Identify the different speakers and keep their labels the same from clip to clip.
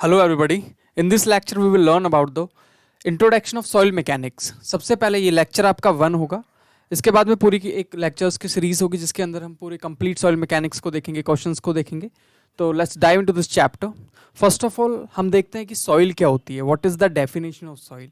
Speaker 1: Hello everybody. In this lecture we will learn about the introduction of soil mechanics. सबसे पहले ये lecture आपका 1 होगा. इसके बाद में पूरी की एक लेक्चर्स की सीरीज होगी जिसके अंदर हम पूरे कंप्लीट सॉइल मैकेनिक्स को देखेंगे, क्वेश्चंस को देखेंगे. तो let's dive into this chapter. First of all हम देखते हैं कि सॉइल क्या होती है. What is the definition of soil.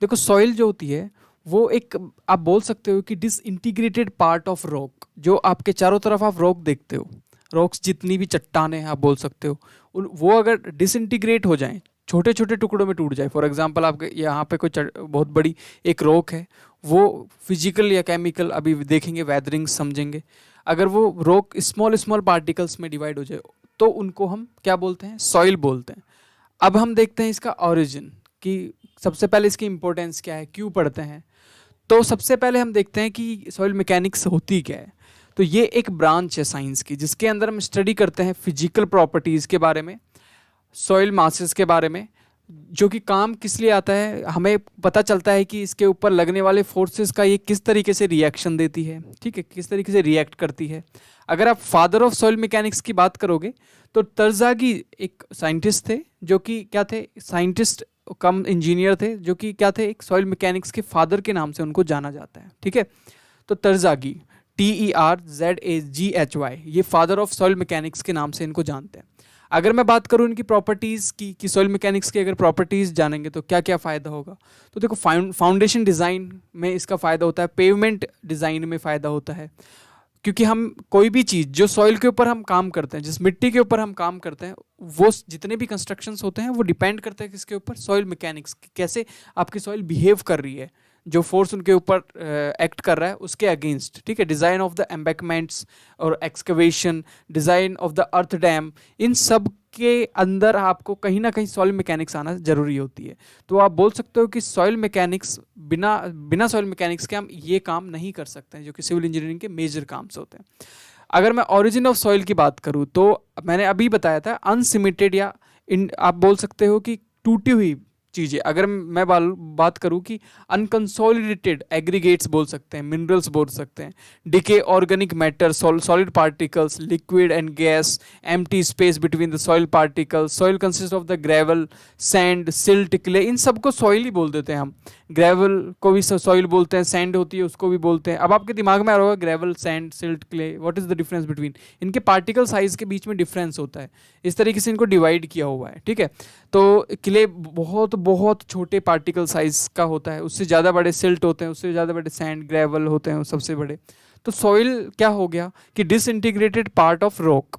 Speaker 1: देखो सॉइल जो होती है वो एक आप बोल सकते हो कि डिसइंटीग्रेटेड पार्ट ऑफ रॉक. जो आपके चारों तरफ आप रॉक देखते हो, रॉक्स जितनी भी चट्टानें हैं आप बोल सकते हो, वो अगर डिसइंटीग्रेट हो जाएं, छोटे छोटे टुकड़ों में टूट जाए. फॉर एग्जांपल आपके यहाँ पे कोई बहुत बड़ी एक रॉक है, वो फिजिकल या केमिकल अभी देखेंगे, वेदरिंग समझेंगे. अगर वो रॉक स्मॉल स्मॉल पार्टिकल्स में डिवाइड हो जाए तो उनको हम क्या बोलते हैं, सॉइल बोलते हैं. अब हम देखते हैं इसका ऑरिजिन कि सबसे पहले इसकी इंपॉर्टेंस क्या है, क्यों पढ़ते हैं. तो सबसे पहले हम देखते हैं कि सॉइल मैकेनिक्स होती क्या है. तो ये एक ब्रांच है साइंस की जिसके अंदर हम स्टडी करते हैं फिजिकल प्रॉपर्टीज़ के बारे में, सॉइल मासेस के बारे में. जो कि काम किस लिए आता है, हमें पता चलता है कि इसके ऊपर लगने वाले फोर्सेस का ये किस तरीके से रिएक्शन देती है, ठीक है, किस तरीके से रिएक्ट करती है. अगर आप फादर ऑफ सॉइल मैकेनिक्स की बात करोगे तो तरज़ागी एक साइंटिस्ट थे जो कि क्या थे, साइंटिस्ट कम इंजीनियर थे, जो कि क्या थे, एक सॉइल मैकेनिक्स के फादर के नाम से उनको जाना जाता है. ठीक है, तो तरज़ागी TERZAGHY ये फादर ऑफ सॉइल मैकेनिक्स के नाम से इनको जानते हैं. अगर मैं बात करूं इनकी प्रॉपर्टीज़ की कि सॉइल मैकेनिक्स की अगर प्रॉपर्टीज़ जानेंगे तो क्या क्या फ़ायदा होगा. तो देखो फाउंडेशन डिज़ाइन में इसका फ़ायदा होता है, पेवमेंट डिज़ाइन में फ़ायदा होता है. क्योंकि हम कोई भी चीज़ जो सॉइल के ऊपर हम काम करते हैं, जिस मिट्टी के ऊपर हम काम करते हैं, वो जितने भी कंस्ट्रक्शंस होते हैं वो डिपेंड करते हैं किसके ऊपर, सॉइल मैकेनिक्स, कैसे आपकी सॉइल बिहेव कर रही है, जो फोर्स उनके ऊपर एक्ट कर रहा है उसके अगेंस्ट. ठीक है, डिज़ाइन ऑफ द एम्बैंकमेंट्स और excavation, design of the earth dam, इन सब के अंदर आपको कहीं ना कहीं सॉइल मैकेनिक्स आना जरूरी होती है. तो आप बोल सकते हो कि सॉइल मैकेनिक्स बिना सॉइल मैकेनिक्स के हम ये काम नहीं कर सकते हैं जो कि सिविल इंजीनियरिंग के मेजर काम से होते हैं. अगर मैं ओरिजिन ऑफ सॉइल की बात करूँ तो मैंने अभी बताया था अनसिमेटेड या आप बोल सकते हो कि टूटी हुई चीज़ें. अगर मैं बात करूं कि अनकंसोलिडेटेड एग्रीगेट्स बोल सकते हैं, मिनरल्स बोल सकते हैं, decay organic matter, solid particles, liquid and gas, empty space between the soil particles. Soil consist of the gravel, sand, silt, clay, इन सबको सॉइल ही बोल देते हैं हम. ग्रेवल को भी सॉइल बोलते हैं, सैंड होती है उसको भी बोलते हैं. अब आपके दिमाग में आ रहा होगा gravel, sand, silt, clay, what is the difference between. इनके पार्टिकल साइज के बीच में डिफरेंस होता है, इस तरीके से इनको डिवाइड किया हुआ है. ठीक है, तो क्ले बहुत बहुत छोटे पार्टिकल साइज का होता है, उससे ज़्यादा बड़े सिल्ट होते हैं, उससे ज़्यादा बड़े सैंड, ग्रेवल होते हैं सबसे बड़े. तो सॉइल क्या हो गया कि डिसइंटीग्रेटेड पार्ट ऑफ रॉक.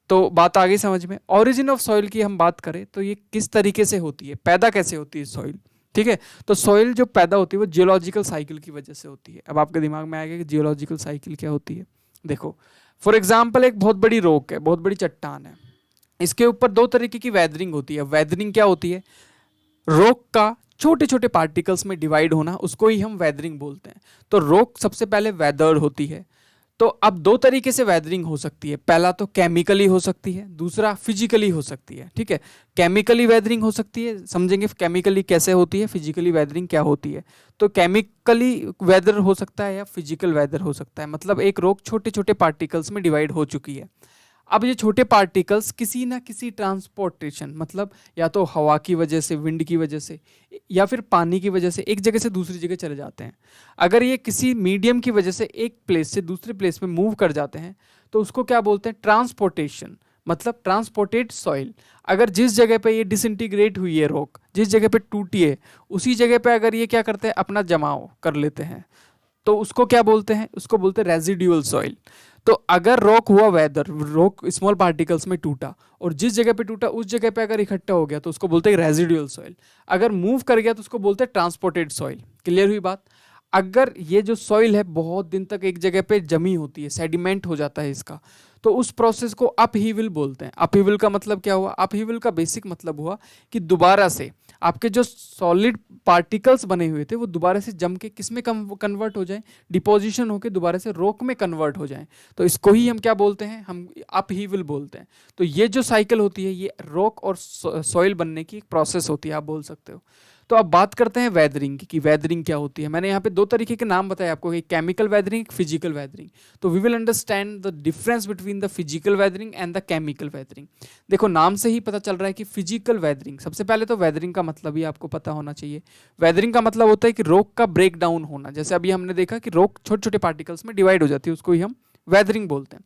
Speaker 1: तो बात आगे समझ में. ओरिजिन ऑफ सॉइल की हम बात करें तो ये किस तरीके से होती है, पैदा कैसे होती है सॉइल. ठीक है, तो सॉइल जो पैदा होती है वो जियोलॉजिकल साइकिल की वजह से होती है. अब आपके दिमाग में आएगा कि जियोलॉजिकल साइकिल क्या होती है. देखो फॉर एग्जाम्पल एक बहुत बड़ी रॉक है, बहुत बड़ी चट्टान है, इसके ऊपर दो तरीके की वेदरिंग होती है. वेदरिंग क्या होती है, रॉक का छोटे छोटे पार्टिकल्स में डिवाइड होना, उसको ही हम वेदरिंग बोलते हैं. तो रॉक सबसे पहले वेदर्ड होती है. तो अब दो तरीके से वेदरिंग हो सकती है, पहला तो केमिकली हो सकती है, दूसरा फिजिकली हो सकती है. ठीक है, केमिकली वेदरिंग हो सकती है, समझेंगे केमिकली कैसे होती है, फिजिकली वेदरिंग क्या होती है. तो केमिकली वेदर हो सकता है या फिजिकल वेदर हो सकता है. मतलब एक रॉक छोटे छोटे पार्टिकल्स में डिवाइड हो चुकी है. अब ये छोटे पार्टिकल्स किसी ना किसी ट्रांसपोर्टेशन, मतलब या तो हवा की वजह से, विंड की वजह से, या फिर पानी की वजह से एक जगह से दूसरी जगह चले जाते हैं. अगर ये किसी मीडियम की वजह से एक प्लेस से दूसरे प्लेस में मूव कर जाते हैं तो उसको क्या बोलते हैं, ट्रांसपोर्टेशन, मतलब ट्रांसपोर्टेड सॉइल. अगर जिस जगह पे ये डिसइंटीग्रेट हुई है रॉक, जिस जगह पे टूटी है, उसी जगह पे अगर ये क्या करते हैं, अपना जमाव कर लेते हैं, तो उसको क्या बोलते हैं, उसको बोलते हैं रेजिडुअल सॉइल. तो अगर रॉक हुआ वेदर, रॉक स्मॉल पार्टिकल्स में टूटा और जिस जगह पे टूटा उस जगह पे अगर इकट्ठा हो गया तो उसको बोलते हैं रेजिडुअल सॉइल. अगर मूव कर गया तो उसको बोलते हैं ट्रांसपोर्टेड सॉइल. क्लियर हुई बात. अगर ये जो सॉइल है बहुत दिन तक एक जगह पे जमी होती है, सेडिमेंट हो जाता है इसका, तो उस प्रोसेस को अपहीवल बोलते हैं. अपहीवल का मतलब क्या हुआ, अपहीवल का बेसिक मतलब हुआ कि दोबारा से आपके जो सॉलिड पार्टिकल्स बने हुए थे वो दोबारा से जम के किस में कन्वर्ट हो जाएं, डिपोजिशन होके दोबारा से रॉक में कन्वर्ट हो जाएं. तो इसको ही हम क्या बोलते हैं, हम अपहीवल बोलते हैं. तो ये जो साइकिल होती है ये रॉक और सॉइल बनने की एक प्रोसेस होती है, आप बोल सकते हो. तो अब बात करते हैं वेदरिंग की, कि वेदरिंग क्या होती है। मैंने यहाँ पे दो तरीके के नाम बताए आपको, एक केमिकल वेदरिंग, एक फिजिकल वेदरिंग। तो we will understand the difference between the physical weathering and the chemical weathering. देखो नाम से ही पता चल रहा है कि फिजिकल वेदरिंग, सबसे पहले तो वेदरिंग का मतलब ही आपको पता होना चाहिए। वेदरिंग का मतलब होता है कि रॉक का ब्रेक डाउन होना। जैसे अभी हमने देखा कि रॉक छोटे छोटे पार्टिकल्स में डिवाइड हो जाती है, उसको ही हम वेदरिंग बोलते हैं।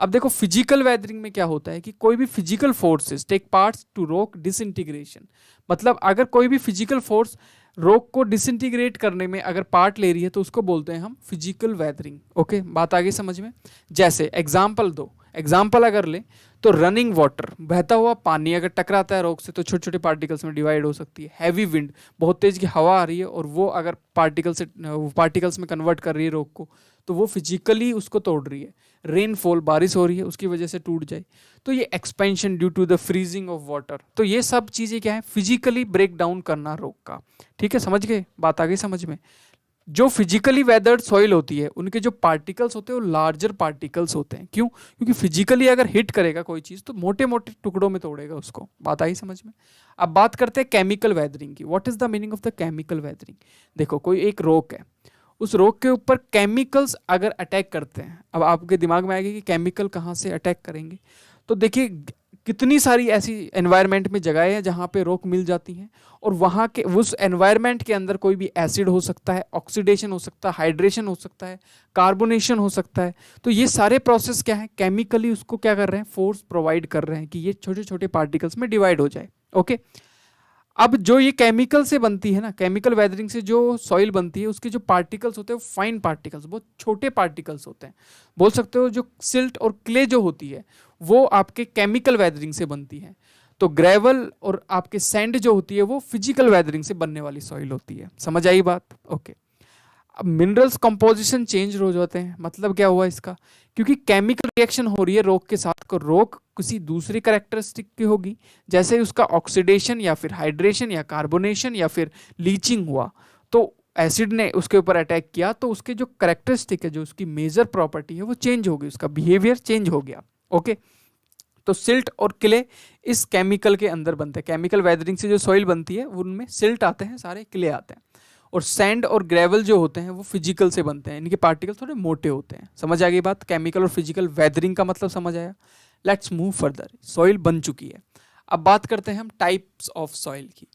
Speaker 1: अब देखो फिजिकल वेदरिंग में क्या होता है कि कोई भी physical forces take parts to rock disintegration. मतलब अगर कोई भी फिजिकल फोर्स रॉक को डिसइंटीग्रेट करने में अगर पार्ट ले रही है तो उसको बोलते हैं हम फिजिकल वेदरिंग। ओके, बात आगे समझ में। जैसे एग्जाम्पल दो, एग्जाम्पल अगर ले तो रनिंग वाटर, बहता हुआ पानी अगर टकराता है रॉक से तो छोटे छोटे पार्टिकल्स में डिवाइड हो सकती है। हैवी विंड, बहुत तेज की हवा आ रही है और वो अगर पार्टिकल्स में कन्वर्ट कर रही है रॉक को, तो वो फिजिकली उसको तोड़ रही है। रेनफॉल, बारिश हो रही है, उसकी वजह से टूट जाए, तो ये expansion due to the freezing of water. तो ये सब चीज़ें क्या है, फिजिकली ब्रेक डाउन करना रॉक का। ठीक है, समझ गए, बात आ गई समझ में। जो फिजिकली वेदर्ड सॉइल होती है उनके जो पार्टिकल्स होते हैं वो लार्जर पार्टिकल्स होते हैं। क्यों? क्योंकि फिजिकली अगर हिट करेगा कोई चीज़ तो मोटे मोटे टुकड़ों में तोड़ेगा उसको। बात आई समझ में। अब बात करते हैं केमिकल वेदरिंग की। What is the meaning of the chemical weathering? देखो कोई एक रॉक है, उस रॉक के ऊपर केमिकल्स अगर अटैक करते हैं, अब आपके दिमाग में आएगा कि केमिकल कहाँ से अटैक करेंगे। तो देखिए कितनी सारी ऐसी एनवायरनमेंट में जगहें हैं जहाँ पे रॉक मिल जाती हैं, और वहाँ के उस एनवायरनमेंट के अंदर कोई भी एसिड हो सकता है, ऑक्सीडेशन हो सकता है, हाइड्रेशन हो सकता है, कार्बोनेशन हो सकता है। तो ये सारे प्रोसेस क्या है, केमिकली उसको क्या कर रहे हैं, फोर्स प्रोवाइड कर रहे हैं कि ये छोटे छोटे पार्टिकल्स में डिवाइड हो जाए। ओके, अब जो ये केमिकल से बनती है ना, केमिकल वेदरिंग से जो सॉइल बनती है उसके जो पार्टिकल्स होते हैं वो फाइन पार्टिकल्स, बहुत छोटे पार्टिकल्स होते हैं। बोल सकते हो जो सिल्ट और क्ले जो होती है वो आपके केमिकल वेदरिंग से बनती है। तो ग्रेवल और आपके सैंड जो होती है वो फिजिकल वेदरिंग से बनने वाली सॉइल होती है। समझ आई बात? ओके। अब मिनरल्स कंपोजिशन चेंज हो जाते हैं, मतलब क्या हुआ इसका, क्योंकि केमिकल रिएक्शन हो रही है रॉक के साथ, को रॉक किसी दूसरी कैरेक्टरिस्टिक की होगी, जैसे उसका ऑक्सीडेशन या फिर हाइड्रेशन या कार्बोनेशन या फिर लीचिंग हुआ, तो एसिड ने उसके ऊपर अटैक किया तो उसके जो कैरेक्टरिस्टिक है, जो उसकी मेजर प्रॉपर्टी है वो चेंज हो गई, उसका बिहेवियर चेंज हो गया। ओके, तो सिल्ट और क्ले इस केमिकल के अंदर बनते हैं। केमिकल वेदरिंग से जो सॉइल बनती है उनमें सिल्ट आते हैं, सारे क्ले आते हैं। और सैंड और ग्रेवल जो होते हैं वो फिजिकल से बनते हैं, इनके पार्टिकल थोड़े मोटे होते हैं। समझ आ गई बात? केमिकल और फिजिकल वेदरिंग का मतलब समझ आया। Let's move further. सॉइल बन चुकी है, अब बात करते हैं हम टाइप्स ऑफ सॉइल की।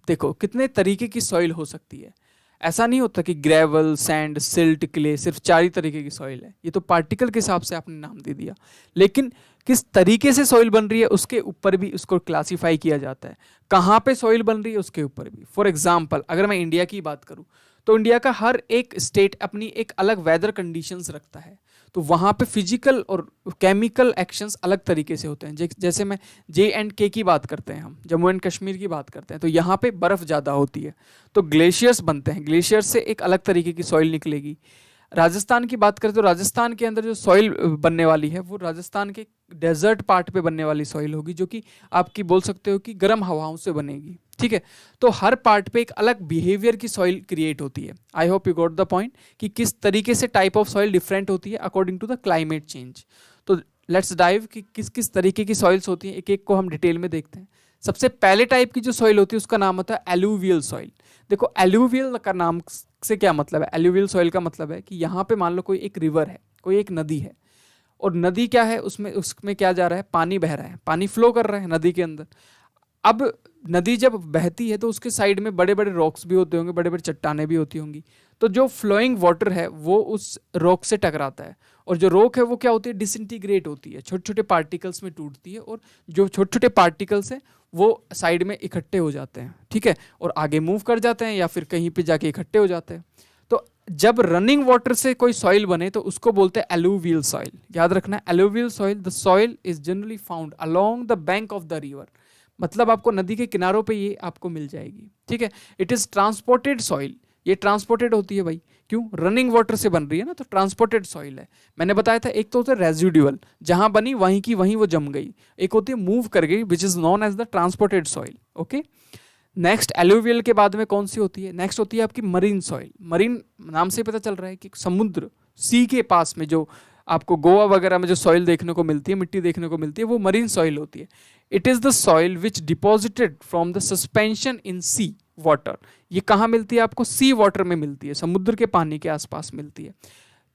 Speaker 1: देखो कितने तरीके की सॉइल हो सकती है। ऐसा नहीं होता कि ग्रेवल, सैंड, सिल्ट, क्ले सिर्फ 4 ही तरीके की सॉइल है। ये तो पार्टिकल के हिसाब से आपने नाम दे दिया, लेकिन किस तरीके से सॉइल बन रही है उसके ऊपर भी उसको क्लासिफाई किया जाता है। कहाँ पे सॉइल बन रही है उसके ऊपर भी। फॉर एग्जाम्पल अगर मैं इंडिया की बात करूँ तो इंडिया का हर एक स्टेट अपनी एक अलग वेदर कंडीशंस रखता है, तो वहाँ पे फिजिकल और केमिकल एक्शंस अलग तरीके से होते हैं। जैसे मैं J&K की बात करते हैं, हम जम्मू एंड कश्मीर की बात करते हैं, तो यहाँ पे बर्फ़ ज़्यादा होती है तो ग्लेशियर्स बनते हैं, ग्लेशियर्स से एक अलग तरीके की सॉइल निकलेगी। राजस्थान की बात करें तो राजस्थान के अंदर जो सॉइल बनने वाली है वो राजस्थान के डेजर्ट पार्ट पे बनने वाली सॉइल होगी, जो कि आपकी बोल सकते हो कि गर्म हवाओं से बनेगी। ठीक है, तो हर पार्ट पे एक अलग बिहेवियर की सॉइल क्रिएट होती है। आई hope you got the point कि किस तरीके से टाइप ऑफ सॉइल डिफरेंट होती है according to the climate change. तो लेट्स डाइव कि किस किस तरीके की सॉइल्स होती हैं, एक एक को हम डिटेल में देखते हैं। सबसे पहले टाइप की जो सॉइल होती है उसका नाम होता है एलुवियल सॉइल। देखो एलुवियल का नाम से क्या मतलब है, एलुवियल सॉइल का मतलब है कि यहाँ पे मान लो कोई एक रिवर है, कोई एक नदी है, और नदी क्या है, उसमें क्या जा रहा है, पानी बह रहा है, पानी फ्लो कर रहा है नदी के अंदर। अब नदी जब बहती है तो उसके साइड में बड़े बड़े रॉक्स भी होते होंगे, बड़े बड़े चट्टाने भी होती होंगी, तो जो फ्लोइंग वाटर है वो उस रॉक से टकराता है, और जो रॉक है वो क्या होती है, डिसइंटीग्रेट होती है, छोटे छोटे पार्टिकल्स में टूटती है, और जो छोटे छोटे पार्टिकल्स हैं वो साइड में इकट्ठे हो जाते हैं। ठीक है, और आगे मूव कर जाते हैं या फिर कहीं पे जाके इकट्ठे हो जाते हैं। तो जब रनिंग वाटर से कोई सॉइल बने तो उसको बोलते हैं एलुवियल सॉइल। याद रखना, alluvial soil, the soil is generally found along the bank of the river, मतलब आपको नदी के किनारों पे ये आपको मिल जाएगी। ठीक है, इट इज ट्रांसपोर्टेड सॉइल, ये ट्रांसपोर्टेड होती है भाई, क्यों, रनिंग वाटर से बन रही है ना, तो ट्रांसपोर्टेड सॉइल है। मैंने बताया था एक तो होता है रेजिडुअल, जहां बनी वहीं की वहीं वो जम गई, एक होती है मूव कर गई, which is known as the transported soil. Okay, next alluvial के बाद में कौन सी होती है, नेक्स्ट होती है आपकी मरीन सॉइल। मरीन नाम से पता चल रहा है कि समुद्र, सी के पास में जो आपको गोवा वगैरह में जो सॉइल देखने को मिलती है, मिट्टी देखने को मिलती है, वो मरीन सॉइल होती है। It is the soil which deposited from the suspension in sea, water, ये कहाँ मिलती है आपको? सी वाटर में मिलती है, समुद्र के पानी के आसपास मिलती है।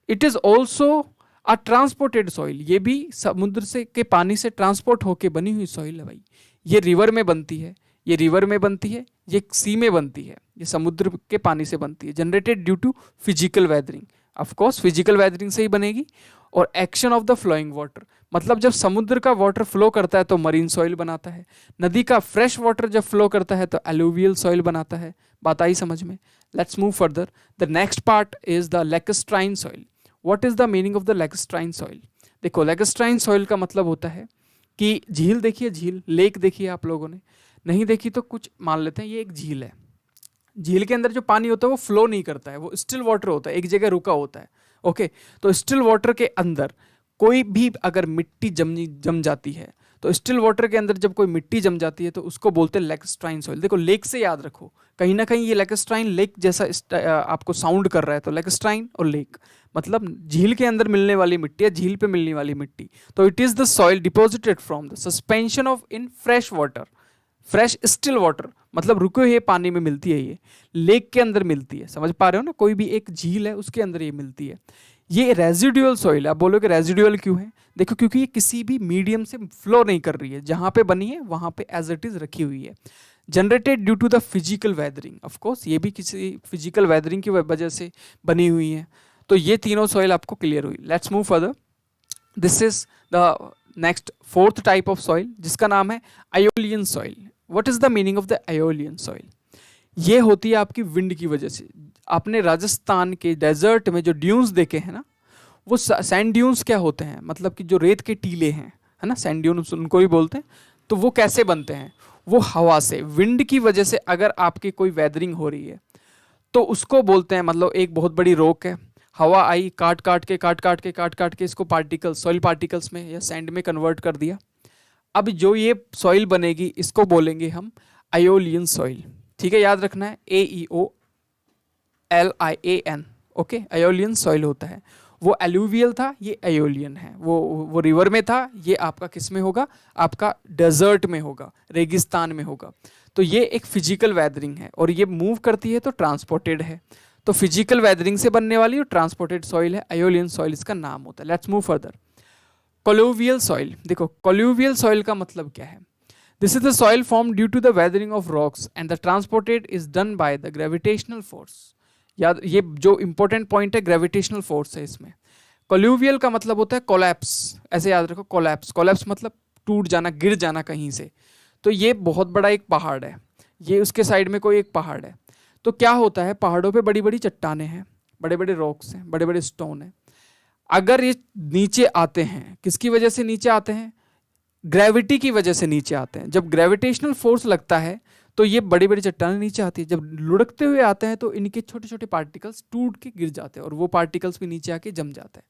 Speaker 1: It is also a transported soil, ये भी समुद्र से के पानी से ट्रांसपोर्ट होके बनी हुई सॉइल है भाई। ये रिवर में बनती है, ये रिवर में बनती है, ये सी में बनती है, ये समुद्र के पानी से बनती है। Generated due to physical weathering, of course physical weathering से ही बनेगी। और action of the flowing water, मतलब जब समुद्र का वाटर फ्लो करता है तो मरीन सॉइल बनाता है, नदी का फ्रेश वाटर जब फ्लो करता है तो एलुवियल सॉइल बनाता है। बात आई समझ में? Let's move further. The next part is the lacustrine soil. What is the meaning of the lacustrine soil? देखो, लैक्स्ट्राइन सॉइल का मतलब होता है कि झील देखिए, झील, लेक देखिए आप लोगों ने, नहीं देखी तो कुछ मान लेते हैं ये एक झील है। झील के अंदर जो पानी होता है वो फ्लो नहीं करता है, वो स्टिल वाटर होता है, एक जगह रुका होता है। ओके, तो स्टिल वाटर के अंदर कोई भी अगर मिट्टी जम जाती है, तो स्टिल वाटर के अंदर जब कोई मिट्टी जम जाती है तो उसको बोलते हैं लैक्स्ट्राइन सॉइल। देखो, लेक से याद रखो, कहीं ना कहीं ये लैक्स्ट्राइन लेक जैसा आपको साउंड कर रहा है, तो लैक्स्ट्राइन और लेक मतलब झील के अंदर मिलने वाली मिट्टी या झील पे मिलने वाली मिट्टी। तो it is the soil deposited from the suspension of in fresh water, fresh still water मतलब रुके हुए पानी में मिलती है, ये लेक के अंदर मिलती है। समझ पा रहे हो ना? कोई भी एक झील है उसके अंदर ये मिलती है। ये रेजिडुअल सॉइल है। आप बोलोगे रेजिडुअल क्यों है? देखो, क्योंकि ये किसी भी मीडियम से फ्लो नहीं कर रही है, जहां पे बनी है वहां पे एज इट इज रखी हुई है। Generated due to the physical weathering, of course ये भी किसी फिजिकल वेदरिंग की वजह से बनी हुई है। तो ये तीनों सॉइल आपको क्लियर हुई। Let's move further. This is the next fourth type of soil जिसका नाम है aeolian soil. What is the meaning of the aeolian soil? ये होती है आपकी विंड की वजह से। आपने राजस्थान के डेजर्ट में जो ड्यून्स देखे हैं ना, वो सैंड ड्यून्स क्या होते हैं? मतलब कि जो रेत के टीले हैं, है ना, सैंड ड्यून्स उनको भी बोलते हैं। तो वो कैसे बनते हैं? वो हवा से, विंड की वजह से अगर आपकी कोई वेदरिंग हो रही है तो उसको बोलते हैं, मतलब एक बहुत बड़ी रॉक है, हवा आई, काट काट के इसको पार्टिकल्स, सॉइल पार्टिकल्स में या सैंड में कन्वर्ट कर दिया। अब जो ये सॉइल बनेगी इसको बोलेंगे हम आयोलियन सॉइल। ठीक है, याद रखना है, AEOLIAN। ओके, आयोलियन सॉइल होता है। वो एलुवियल था, ये आयोलियन है। वो रिवर में था, ये आपका किस में होगा? आपका डेजर्ट में होगा, रेगिस्तान में होगा। तो ये एक फिजिकल वेदरिंग है और ये मूव करती है तो ट्रांसपोर्टेड है। तो फिजिकल वेदरिंग से बनने वाली और ट्रांसपोर्टेड सॉइल है, आयोलियन सॉइल इसका नाम होता है। Let's move further. Colluvial soil. देखो, कोलुवियल सॉइल का मतलब क्या है? This is the soil form due to the weathering of rocks and the transported is done by the gravitational force. याद, ये जो इंपॉर्टेंट पॉइंट है, ग्रेविटेशनल फोर्स है इसमें। कोलुवियल का मतलब होता है कोलैप्स, ऐसे याद रखो, कोलैप्स। कोलैप्स मतलब टूट जाना, गिर जाना कहीं से। तो ये बहुत बड़ा एक पहाड़ है, ये उसके साइड में कोई एक पहाड़ है। तो क्या होता है, पहाड़ों पे बड़ी बड़ी चट्टानें हैं, बड़े बड़े रॉक्स हैं, बड़े बड़े स्टोन हैं। अगर ये नीचे आते हैं, किसकी वजह से नीचे आते हैं? ग्रेविटी की वजह से नीचे आते हैं। जब ग्रेविटेशनल फोर्स लगता है तो ये बड़ी बड़ी चट्टानें नीचे आती है। जब लुढ़कते हुए आते हैं तो इनके छोटे छोटे पार्टिकल्स टूट के गिर जाते हैं और वो पार्टिकल्स भी नीचे आके जम जाते हैं।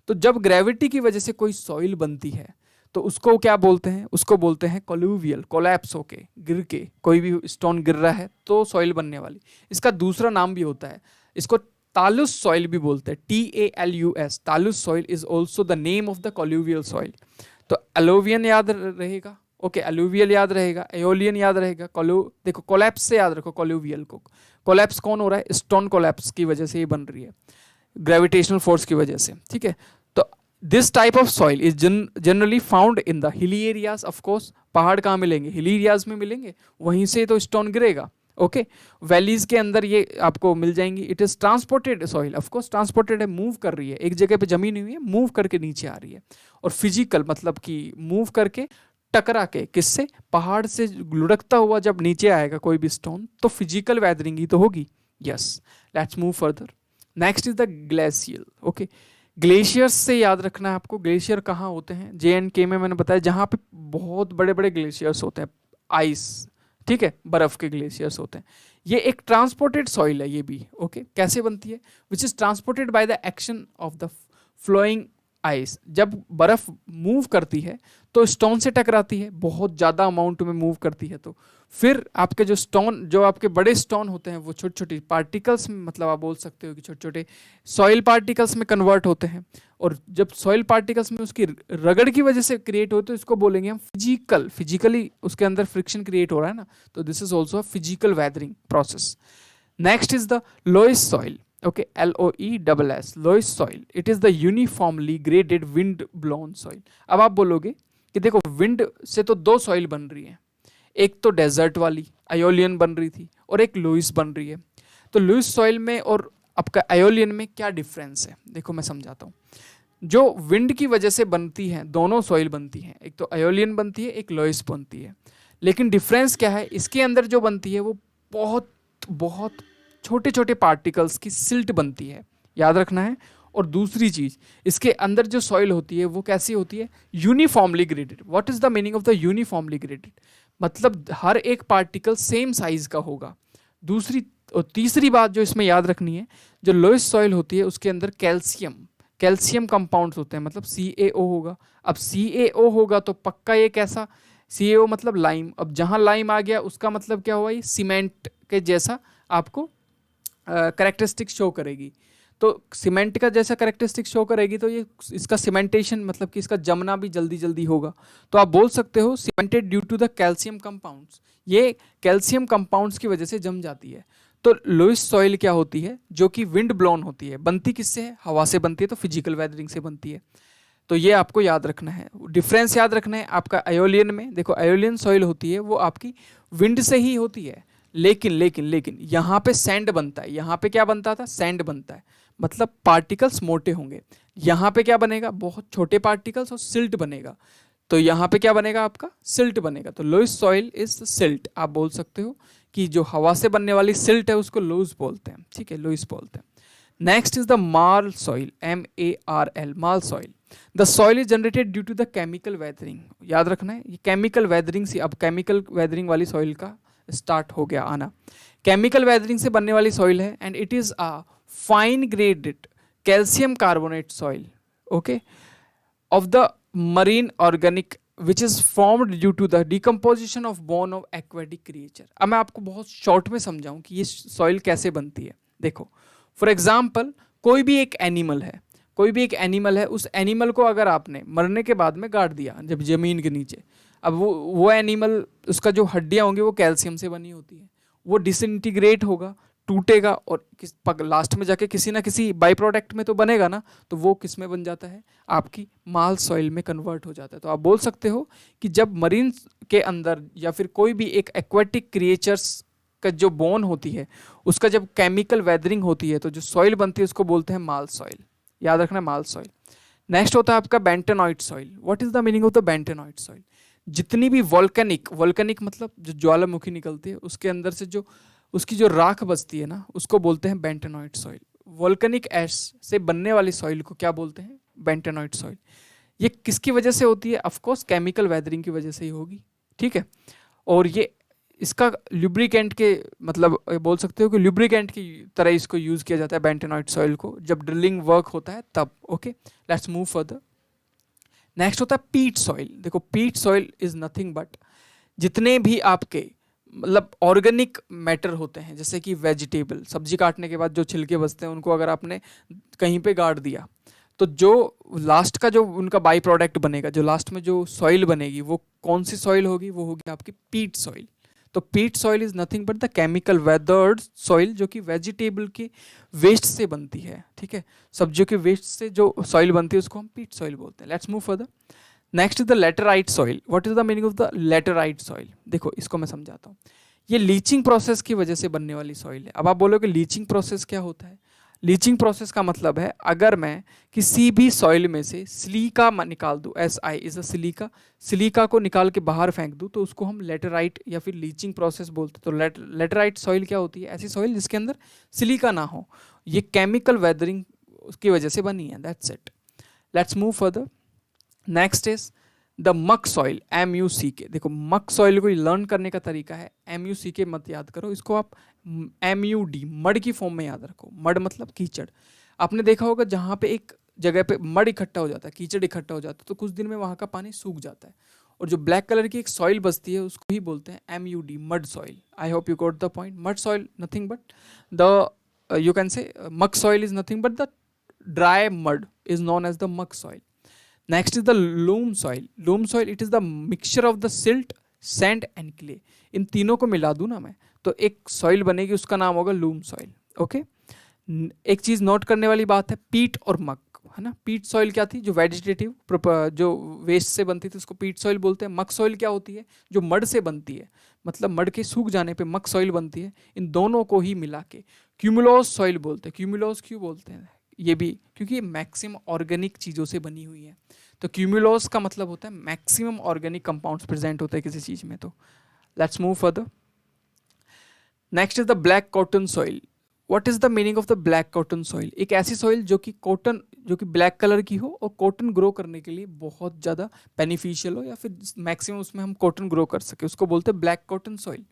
Speaker 1: तो जब ग्रेविटी की वजह से कोई सॉइल बनती है तो उसको क्या बोलते हैं? उसको बोलते हैं कोलुवियल। कोलैप्स होके, गिर के, कोई भी स्टोन गिर रहा है तो सॉइल बनने वाली। इसका दूसरा नाम भी होता है, इसको तालुस सॉइल भी बोलते हैं, TALUS। Talus soil is also the name of the colluvial soil. तो एलोवियन याद रहेगा, ओके, एलुवियल याद रहेगा, एओलियन याद रहेगा, देखो कोलैप्स से याद रखो कोलुवियल को। कोलैप्स कौन हो रहा है? स्टोन कोलैप्स की वजह से ये बन रही है, ग्रेविटेशनल फोर्स की वजह से। ठीक है, तो this type of soil is generally found in the hilly areas. Of course पहाड़ कहाँ मिलेंगे? हिली एरियाज में मिलेंगे, वहीं से तो स्टोन गिरेगा। ओके, वैलीज के अंदर ये आपको मिल जाएंगी। It is transported soil, of course transported है, मूव कर रही है, एक जगह पे जमी नहीं हुई है, मूव करके नीचे आ रही है। और फिजिकल मतलब कि मूव करके, टकरा के, किससे? पहाड़ से लुढ़कता हुआ जब नीचे आएगा कोई भी स्टोन तो फिजिकल वेदरिंग ही तो होगी। Yes, let's move further. Next is the glacial. Okay, glaciers से याद रखना है आपको। ग्लेशियर कहाँ होते हैं? JNK में मैंने बताया, जहाँ पे बहुत बड़े बड़े ग्लेशियर्स होते हैं, आइस, ठीक है, बर्फ के ग्लेशियर्स होते हैं। ये एक ट्रांसपोर्टेड सॉइल है ये भी। ओके, कैसे बनती है? Which is transported by the action of the flowing ice, जब बर्फ मूव करती है तो स्टोन से टकराती है, बहुत ज़्यादा अमाउंट में मूव करती है, तो फिर आपके जो स्टोन, जो आपके बड़े स्टोन होते हैं वो छोटे छोटे पार्टिकल्स में, मतलब आप बोल सकते हो कि छोटे छोटे सॉइल पार्टिकल्स में कन्वर्ट होते हैं। और जब सॉइल पार्टिकल्स में उसकी रगड़ की वजह से क्रिएट होते हैं, इसको बोलेंगे हम फिजिकली उसके अंदर फ्रिक्शन क्रिएट हो रहा है ना, तो this is also a physical weathering process. Next is the lowest soil, okay, LOESS, lowest soil, it is the uniformly graded wind blown soil. अब आप बोलोगे कि देखो विंड से तो दो सॉइल बन रही है, एक तो डेजर्ट वाली आयोलियन बन रही थी और एक लुइस बन रही है। तो लुइस सॉइल में और आपका आयोलियन में क्या डिफरेंस है, देखो मैं समझाता हूँ। जो विंड की वजह से बनती है, दोनों सॉइल बनती हैं, एक तो आयोलियन बनती है, एक लुइस बनती है, लेकिन डिफरेंस क्या है, इसके अंदर जो बनती है वो बहुत बहुत छोटे छोटे पार्टिकल्स की सिल्ट बनती है, याद रखना है। और दूसरी चीज, इसके अंदर जो सॉइल होती है वो कैसी होती है, uniformly graded. What is the meaning of the uniformly graded, मतलब हर एक पार्टिकल सेम साइज का होगा। दूसरी और तीसरी बात जो इसमें याद रखनी है, जो लोएस्ट सॉइल होती है उसके अंदर कैल्शियम कंपाउंड्स होते हैं, मतलब CaO होगा। अब CaO होगा तो पक्का ये कैसा, CaO मतलब लाइम। अब जहां लाइम आ गया उसका मतलब क्या हुआ, ये सीमेंट के जैसा आपको करेक्टरिस्टिक शो करेगी। तो सीमेंट का जैसा करेक्टरिस्टिक शो करेगी तो ये इसका सीमेंटेशन, मतलब कि इसका जमना भी जल्दी जल्दी होगा। तो आप बोल सकते हो cemented due to the calcium compounds, ये कैल्शियम कंपाउंड्स की वजह से जम जाती है। तो लुइस सॉइल क्या होती है, जो कि विंड ब्लोन होती है, बनती किससे है, हवा से बनती है, तो फिजिकल वेदरिंग से बनती है। तो ये आपको याद रखना है, डिफरेंस याद रखना है। आपका आयोलियन में देखो, आयोलियन सॉइल होती है वो आपकी विंड से ही होती है, लेकिन लेकिन लेकिन यहाँ पे सैंड बनता है। यहाँ पे क्या बनता था, सैंड बनता है, मतलब पार्टिकल्स मोटे होंगे। यहाँ पे क्या बनेगा, बहुत छोटे पार्टिकल्स और सिल्ट बनेगा। तो यहाँ पे क्या बनेगा, आपका सिल्ट बनेगा। तो लोएस्ट सॉइल इज सिल्ट, आप बोल सकते हो कि जो हवा से बनने वाली सिल्ट है उसको लूज बोलते हैं, ठीक है, लुइस बोलते हैं। Next is the marl soil, MARL, marl soil. The soil is generated due to the chemical weathering, याद रखना है, ये केमिकल वेदरिंग से, अब केमिकल वेदरिंग वाली सॉइल का स्टार्ट हो गया आना। केमिकल वेदरिंग से बनने वाली सॉइल है, and it is a fine graded calcium carbonate soil, okay, of the marine organic which is formed due to the decomposition of bone of aquatic creature. अब मैं आपको बहुत शॉर्ट में समझाऊं कि ये सॉइल कैसे बनती है। देखो, फॉर एग्जाम्पल, कोई भी एक एनिमल है, कोई भी एक एनिमल है, उस एनिमल को अगर आपने मरने के बाद में गाड़ दिया जब जमीन के नीचे, अब वो एनिमल, उसका जो हड्डियां होंगी वो कैल्शियम से बनी होती है, वो डिसइंटीग्रेट होगा, टूटेगा, और लास्ट में जाके किसी ना किसी बाई प्रोडक्ट में तो बनेगा ना, तो वो किस में बन जाता है, आपकी मार्ल सॉइल में कन्वर्ट हो जाता है। तो आप बोल सकते हो कि जब मरीन के अंदर या फिर कोई भी एक एक्वेटिक क्रिएचर्स का जो बोन होती है, उसका जब केमिकल वेदरिंग होती है तो जो सॉइल बनती है उसको बोलते हैं मार्ल सॉइल, याद रखना, मार्ल सॉइल। नेक्स्ट होता है आपका bentonite soil. What is the meaning of the bentonite soil, जितनी भी वोल्केनिक मतलब जो ज्वालामुखी निकलती है उसके अंदर से जो उसकी जो राख बचती है ना, उसको बोलते हैं बेंटोनॉइट सॉइल। वोल्केनिक ऐश से बनने वाली सॉइल को क्या बोलते हैं, बेंटोनॉइट सॉइल। ये किसकी वजह से होती है, ऑफ कोर्स केमिकल वेदरिंग की वजह से ही होगी, ठीक है। और ये इसका लुब्रिकेंट के, मतलब बोल सकते हो कि लुब्रिकेंट की तरह इसको यूज किया जाता है बेंटोनॉइट सॉइल को, जब ड्रिलिंग वर्क होता है तब, okay. Let's move further. Next होता है पीट सॉइल। देखो, पीट सॉइल इज नथिंग बट जितने भी आपके मतलब ऑर्गेनिक मैटर होते हैं, जैसे कि वेजिटेबल, सब्जी काटने के बाद जो छिलके बचते हैं उनको अगर आपने कहीं पे गाड़ दिया, तो जो लास्ट का जो उनका बाई प्रोडक्ट बनेगा, जो लास्ट में जो सॉइल बनेगी, वो कौन सी सॉइल होगी, वो होगी आपकी पीट सॉइल। तो पीट soil is nothing but the chemical weathered soil, जो कि वेजिटेबल के वेस्ट से बनती है, ठीक है, सब्जियों के वेस्ट से जो सॉइल बनती है उसको हम पीट सॉइल बोलते हैं। Let's move further. Next is the laterite soil. What is the meaning of the laterite soil, देखो इसको मैं समझाता हूँ। ये लीचिंग प्रोसेस की वजह से बनने वाली सॉइल है। अब आप बोलोगे लीचिंग प्रोसेस क्या होता है, लीचिंग प्रोसेस का मतलब है अगर मैं किसी भी सॉइल में से सिलिका निकाल दूं, SI इज अ सिलिका को निकाल के बाहर फेंक दूं, तो उसको हम लेटराइट या फिर लीचिंग प्रोसेस बोलते हैं। तो लेटराइट सॉइल क्या होती है, ऐसी सॉइल जिसके अंदर सिलिका ना हो, ये केमिकल वेदरिंग उसकी वजह से बनी है, that's it. Let's move further. Next is the muck soil, MUCK। देखो, मक सॉइल को लर्न करने का तरीका है, MUCK मत याद करो, इसको आप MUD, मड की फॉर्म में याद रखो। मड मतलब कीचड़। आपने देखा होगा जहाँ पे एक जगह पे मड इकट्ठा हो जाता है, कीचड़ इकट्ठा हो जाता है, तो कुछ दिन में वहाँ का पानी सूख जाता है और जो ब्लैक कलर की एक सॉइल बचती है उसको ही बोलते हैं MUD, mud soil. I hope you got the point. Mud soil nothing but the you can say muck soil is nothing but the dry mud is known as the muck soil. Next is the loam soil. Loam soil it is the mixture of the silt, sand and clay. इन तीनों को मिला दूं ना मैं तो एक soil बनेगी, उसका नाम होगा लूम सॉइल। ओके, एक चीज नोट करने वाली बात है, पीट और मक, है ना। पीट सॉइल क्या थी, जो वेजिटेटिव जो वेस्ट से बनती थी उसको पीट सॉइल बोलते हैं। मक सॉइल क्या होती है, जो मड से बनती है, मतलब मड के सूख जाने पे मक सॉइल बनती है। इन दोनों को ही मिला के क्यूमुलोस सॉइल बोलते हैं। क्यूमुलोस क्यों बोलते हैं, ये भी क्योंकि ये मैक्सिमम ऑर्गेनिक चीज़ों से बनी हुई है। तो क्यूमुलोस का मतलब होता है मैक्सिमम ऑर्गेनिक कंपाउंड्स प्रेजेंट होते हैं किसी चीज़ में। तो let's move further. Next is the black cotton soil. What is the meaning of the black cotton soil? एक ऐसी सॉइल जो कि कॉटन, जो कि ब्लैक कलर की हो और कॉटन ग्रो करने के लिए बहुत ज़्यादा बेनिफिशियल हो, या फिर मैक्सिमम उसमें हम कॉटन ग्रो कर सके, उसको बोलते हैं ब्लैक कॉटन सॉइल।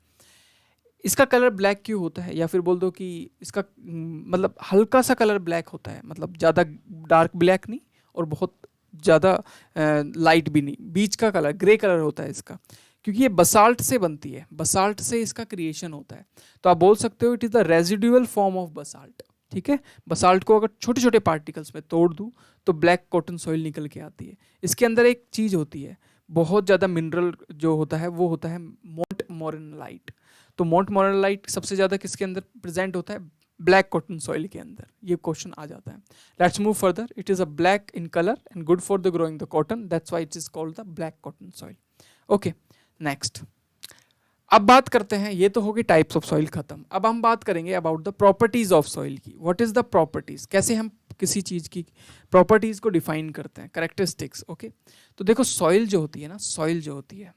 Speaker 1: इसका कलर ब्लैक क्यों होता है, या फिर बोल दो कि इसका मतलब हल्का सा कलर ब्लैक होता है, मतलब ज़्यादा डार्क ब्लैक नहीं और बहुत ज़्यादा लाइट भी नहीं, बीच का कलर ग्रे कलर होता है इसका, क्योंकि ये बसाल्ट से बनती है, बसाल्ट से इसका क्रिएशन होता है। तो आप बोल सकते हो it is the residual form of basalt. ठीक है, बसाल्ट को अगर छोटे छोटे पार्टिकल्स में तोड़ दूँ तो ब्लैक कॉटन सॉइल निकल के आती है। इसके अंदर एक चीज़ होती है, बहुत ज़्यादा मिनरल जो होता है वो होता है मोंट मोरेनलाइट। तो मोंट मोरेनलाइट सबसे ज़्यादा किसके अंदर प्रेजेंट होता है, ब्लैक कॉटन सॉइल के अंदर। ये क्वेश्चन आ जाता है। Let's move further. It is a black in colour and good for the growing the cotton, that's why it is called the black cotton soil. Okay, next अब बात करते हैं, ये तो होगी टाइप्स ऑफ सॉइल खत्म। अब हम बात करेंगे about the properties of soil की। व्हाट इज द प्रॉपर्टीज, कैसे हम किसी चीज़ की प्रॉपर्टीज को डिफाइन करते हैं, करेक्टरिस्टिक्स। ओके, तो देखो सॉइल जो होती है ना, सॉइल जो होती है,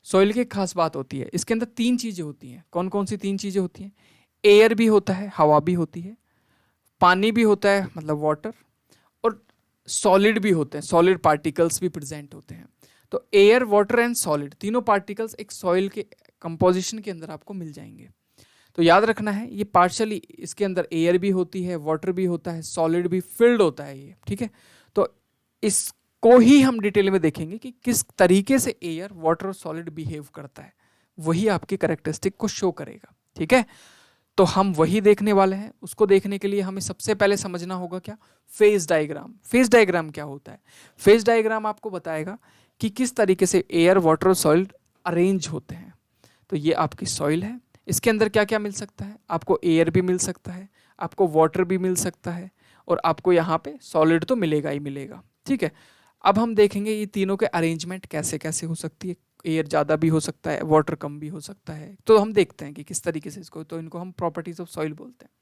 Speaker 1: सॉइल की एक खास बात होती है, इसके अंदर तीन चीज़ें होती हैं। कौन कौन सी तीन चीज़ें होती हैं? एयर भी होता है, हवा भी होती है, पानी भी होता है मतलब वाटर, और सॉलिड भी होते हैं, सॉलिड पार्टिकल्स भी प्रेजेंट होते हैं। तो एयर, वाटर एंड सॉलिड तीनों पार्टिकल्स एक सॉइल के कंपोजिशन के अंदर आपको मिल जाएंगे। तो याद रखना है ये पार्शियली, इसके अंदर एयर भी होती है, वाटर भी होता है, सॉलिड भी फिल्ड होता है ये। ठीक है, तो इसको ही हम डिटेल में देखेंगे कि किस तरीके से एयर, वाटर और सॉलिड बिहेव करता है, वही आपकी कैरेक्टरिस्टिक को शो करेगा। ठीक है, तो हम वही देखने वाले हैं। उसको देखने के लिए हमें सबसे पहले समझना होगा क्या, फेज डायग्राम। फेज डायग्राम क्या होता है? फेज डायग्राम आपको बताएगा कि किस तरीके से एयर, वाटर और सॉइल अरेंज होते हैं। तो ये आपकी सॉइल है, इसके अंदर क्या क्या मिल सकता है? आपको एयर भी मिल सकता है, आपको वाटर भी मिल सकता है, और आपको यहाँ पे सॉलिड तो मिलेगा ही मिलेगा। ठीक है, अब हम देखेंगे ये तीनों के अरेंजमेंट कैसे कैसे हो सकती है। एयर ज़्यादा भी हो सकता है, वाटर कम भी हो सकता है। तो हम देखते हैं कि किस तरीके से इसको, तो इनको हम प्रॉपर्टीज ऑफ सॉइल बोलते हैं।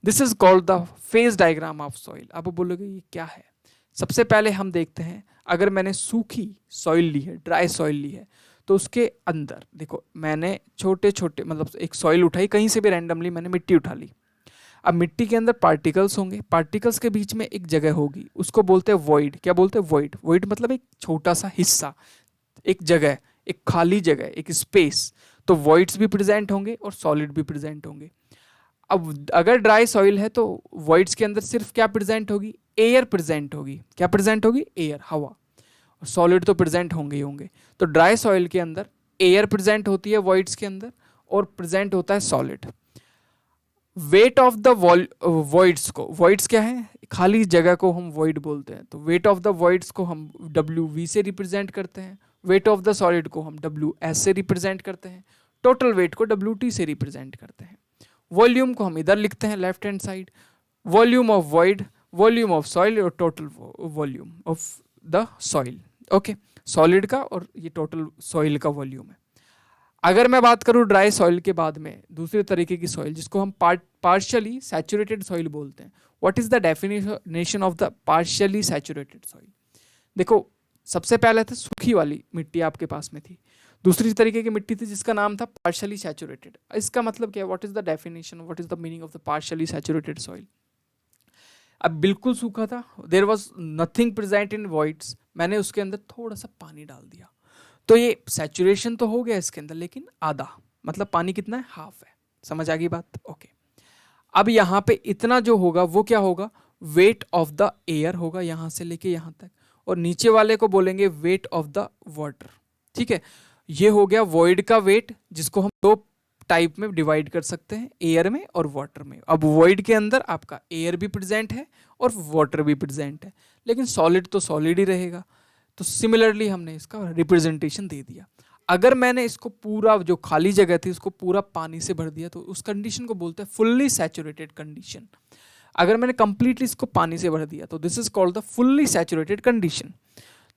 Speaker 1: This is called the phase diagram of soil. अब बोलोगे ये क्या है? सबसे पहले हम देखते हैं, अगर मैंने सूखी सॉइल ली है, ड्राई सॉइल ली है, तो उसके अंदर देखो मैंने छोटे छोटे मतलब एक सॉइल उठाई, कहीं से भी रैंडमली मैंने मिट्टी उठा ली। अब मिट्टी के अंदर पार्टिकल्स होंगे, पार्टिकल्स के बीच में एक जगह होगी, उसको बोलते हैं वॉइड। क्या बोलते हैं? वॉइड। वॉइड मतलब एक छोटा सा हिस्सा, एक जगह, एक खाली जगह, एक स्पेस। तो वॉइड्स भी प्रेजेंट होंगे और सॉलिड भी प्रेजेंट होंगे। अब अगर ड्राई सॉइल है तो वॉइड्स के अंदर सिर्फ क्या प्रेजेंट होगी? एयर प्रेजेंट होगी। क्या प्रेजेंट होगी? एयर, हवा। और सॉलिड तो प्रेजेंट होंगे ही होंगे। तो ड्राई सॉइल के अंदर एयर प्रेजेंट होती है वॉइड्स के अंदर, और प्रेजेंट होता है solid. Wait of the voids को, वॉइड्स क्या है? खाली जगह को हम वॉइड बोलते हैं। तो वेट ऑफ द वॉइड्स को हम WV से रिप्रेजेंट करते हैं, वेट ऑफ द सॉलिड को हम WS से रिप्रेजेंट करते हैं, टोटल वेट को WT से रिप्रेजेंट करते हैं। वॉल्यूम को हम इधर लिखते हैं left hand side, volume of void, volume of soil और total volume of the soil. Okay, solid का और ये टोटल सॉइल का वॉल्यूम है। अगर मैं बात करूँ ड्राई सॉइल के बाद में दूसरे तरीके की सॉइल, जिसको हम पार्शियली सैचुरेटेड सॉइल बोलते हैं। What is the definition of the partially saturated soil? देखो सबसे पहले था सूखी वाली मिट्टी आपके पास में थी, दूसरी तरीके की मिट्टी थी जिसका नाम था पार्शियली सैचुरेटेड। इसका मतलब क्या है? What is the definition, what is the meaning of the partially saturated soil? अब बिल्कुल सूखा था, there was nothing present in voids, मैंने उसके अंदर थोड़ा सा पानी डाल दिया, तो ये सैचुरेशन तो हो गया इसके अंदर, लेकिन आधा, मतलब पानी कितना है? हाफ है। समझ आ गई बात? ओके, अब यहाँ पे इतना जो होगा वो क्या होगा? वेट ऑफ द एयर होगा यहाँ से लेके यहाँ तक, और नीचे वाले को बोलेंगे वेट ऑफ द वाटर। ठीक है, ये हो गया वॉइड का वेट, जिसको हम दो टाइप में डिवाइड कर सकते हैं, एयर में और वाटर में। अब वॉइड के अंदर आपका एयर भी प्रेजेंट है और वाटर भी प्रेजेंट है, लेकिन सॉलिड तो सॉलिड ही रहेगा। तो सिमिलरली हमने इसका रिप्रेजेंटेशन दे दिया। अगर मैंने इसको पूरा जो खाली जगह थी उसको पूरा पानी से भर दिया तो उस कंडीशन को बोलते हैं फुल्ली सैचुरेटेड कंडीशन। अगर मैंने कंप्लीटली इसको पानी से भर दिया तो this is called the fully saturated condition.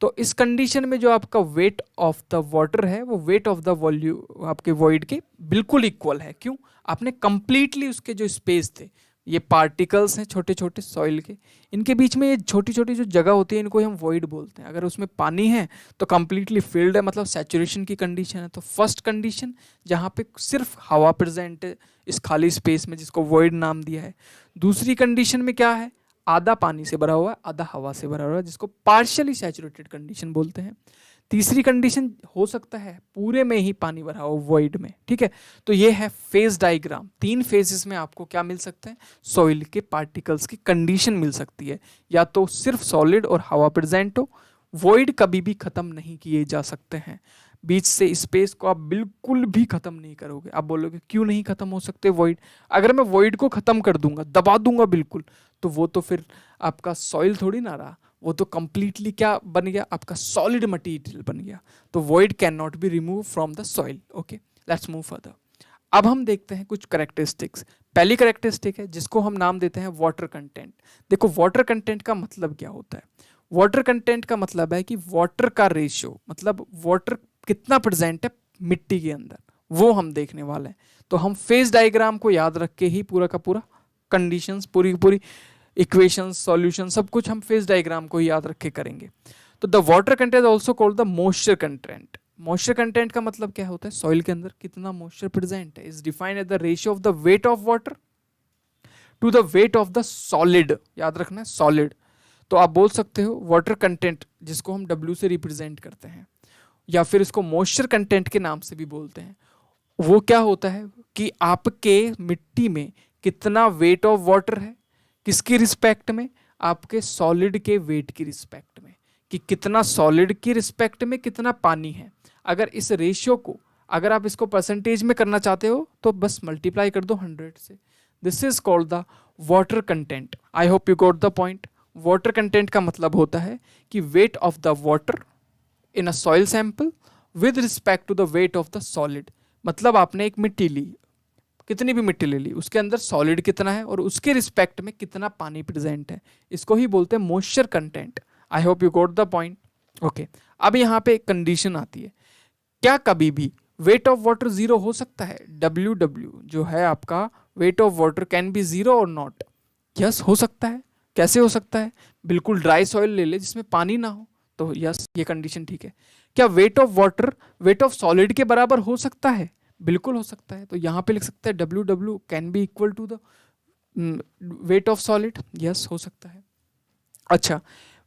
Speaker 1: तो इस कंडीशन में जो आपका वेट ऑफ द वाटर है वो वेट ऑफ द वॉल्यूम आपके वॉइड के बिल्कुल इक्वल है। क्यों? आपने कंप्लीटली उसके जो स्पेस थे, ये पार्टिकल्स हैं छोटे छोटे सॉइल के, इनके बीच में ये छोटी छोटी जो जगह होती है इनको हम वॉइड बोलते हैं। अगर उसमें पानी है तो कंप्लीटली फिल्ड है, मतलब सैचुरेशन की कंडीशन है। तो फर्स्ट कंडीशन जहाँ पे सिर्फ हवा प्रेजेंट है इस खाली स्पेस में, जिसको वॉइड नाम दिया है। दूसरी कंडीशन में क्या है, आधा पानी से भरा हुआ है आधा हवा से भरा हुआ है, जिसको पार्शियली सैचुरेटेड कंडीशन बोलते हैं। तीसरी कंडीशन हो सकता है पूरे में ही पानी भरा हो वॉइड में। ठीक है, तो ये है फेज डायग्राम। 3 फेजेस में आपको क्या मिल सकते हैं, सॉइल के पार्टिकल्स की कंडीशन मिल सकती है। या तो सिर्फ सॉलिड और हवा प्रेजेंट हो, वॉइड कभी भी खत्म नहीं किए जा सकते हैं, बीच से स्पेस को आप बिल्कुल भी खत्म नहीं करोगे। आप बोलोगे क्यों नहीं खत्म हो सकते वॉइड? अगर मैं वॉइड को खत्म कर दूंगा, दबा दूंगा बिल्कुल, तो वो तो फिर आपका सॉइल थोड़ी ना रहा, वो तो कंप्लीटली क्या बन गया, आपका सॉलिड मटेरियल बन गया। तो void can not be remove from the soil. Okay, let's move further. अब हम देखते हैं कुछ करेक्टरिस्टिक्स। पहली करेक्टरिस्टिक है जिसको हम नाम देते हैं वाटर कंटेंट। देखो वाटर कंटेंट का मतलब क्या होता है। वाटर कंटेंट का मतलब है कि वाटर का रेशियो, मतलब वाटर कितना प्रेजेंट है मिट्टी के अंदर, वो हम देखने वाले हैं। तो हम फेज डायग्राम को याद रख के ही पूरा का पूरा कंडीशंस, पूरी पूरी इक्वेशंस, सॉल्यूशन, सब कुछ हम फेज डायग्राम को ही याद रख के करेंगे। तो the water content also called the moisture content. Moisture content का मतलब क्या होता है, सॉइल के अंदर कितना मॉइस्चर प्रेजेंट है, is defined as the ratio of the weight of water to the weight of the solid. याद रखना है सॉलिड। तो आप बोल सकते हो वाटर कंटेंट, जिसको हम W से रिप्रेजेंट करते हैं, या फिर इसको मॉइस्चर कंटेंट के नाम से भी बोलते हैं। वो क्या होता है कि आपके मिट्टी में कितना वेट ऑफ वाटर है, किसकी रिस्पेक्ट में, आपके सॉलिड के वेट की रिस्पेक्ट में, कि कितना सॉलिड की रिस्पेक्ट में कितना पानी है। अगर इस रेशियो को, अगर आप इसको परसेंटेज में करना चाहते हो तो बस मल्टीप्लाई कर दो 100 से। This is called the water content. I hope you got the point. Water content का मतलब होता है कि weight of the water in a soil sample with respect to the weight of the solid. मतलब आपने एक मिट्टी ली, कितनी भी मिट्टी ले ली, उसके अंदर सॉलिड कितना है और उसके रिस्पेक्ट में कितना पानी प्रेजेंट है, इसको ही बोलते हैं moisture content. I hope you got the point. Okay, अब यहाँ पे एक कंडीशन आती है, क्या कभी भी वेट ऑफ वाटर जीरो हो सकता है? WW जो है आपका wait of water can B zero और नॉट? यस, हो सकता है। कैसे हो सकता है? बिल्कुल ड्राई सॉइल ले ले जिसमें पानी ना हो, तो यस ये कंडीशन ठीक है। क्या wait of water weight of solid के बराबर हो सकता है? बिल्कुल हो सकता है। तो यहाँ पे लिख सकते हैं WW can be equal to the weight of solid. Yes, हो सकता है। अच्छा,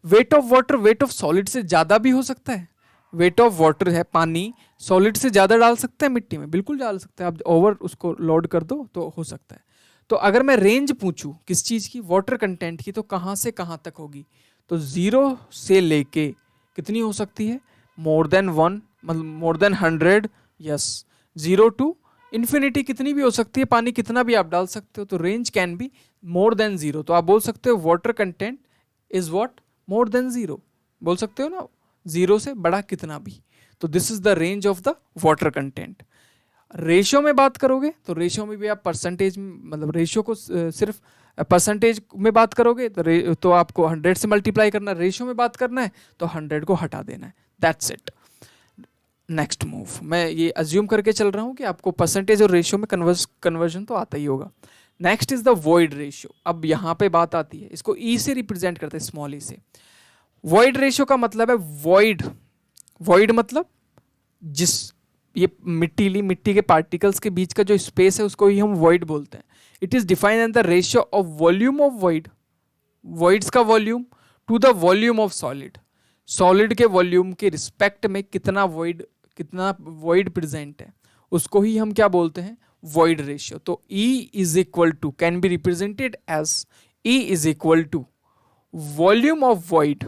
Speaker 1: weight of water weight of solid से ज़्यादा भी हो सकता है? वेट ऑफ वाटर है पानी, सॉलिड से ज़्यादा डाल सकते हैं मिट्टी में? बिल्कुल डाल सकते हैं। आप ओवर उसको लोड कर दो तो हो सकता है। तो अगर मैं रेंज पूछूं किस चीज़ की, वाटर कंटेंट की, तो कहाँ से कहाँ तक होगी? तो 0 से लेके कितनी हो सकती है? मोर देन 1, मतलब more than 100। Yes, 0 to infinity कितनी भी हो सकती है, पानी कितना भी आप डाल सकते हो। तो range can be more than 0। तो आप बोल सकते हो water content is what, more than 0। बोल सकते हो ना, 0 से बड़ा कितना भी। तो this is the range of the water content. Ratio में बात करोगे तो रेशियो में भी आप परसेंटेज, मतलब रेशियो को सिर्फ परसेंटेज में बात करोगे तो आपको 100 से मल्टीप्लाई करना, रेशियो में बात करना है तो 100 को हटा देना है। That's it. नेक्स्ट मूव, मैं ये अज्यूम करके चल रहा हूँ कि आपको परसेंटेज और रेशियो में कन्वर्जन तो आता ही होगा। Next is the void ratio. अब यहाँ पे बात आती है, इसको ई से रिप्रेजेंट करते हैं, स्मॉल ई से। वॉइड रेशियो का मतलब है वॉइड, वॉइड मतलब जिस ये मिट्टी ली, मिट्टी के पार्टिकल्स के बीच का जो स्पेस है उसको ही हम वॉइड बोलते हैं। It is defined as the ratio of volume of void, voids का volume, to the volume of solid. Solid के वॉल्यूम के रिस्पेक्ट में कितना वॉइड प्रेजेंट है, उसको ही हम क्या बोलते हैं, वॉइड रेशियो। तो E is equal to can be represented as E is equal to volume of void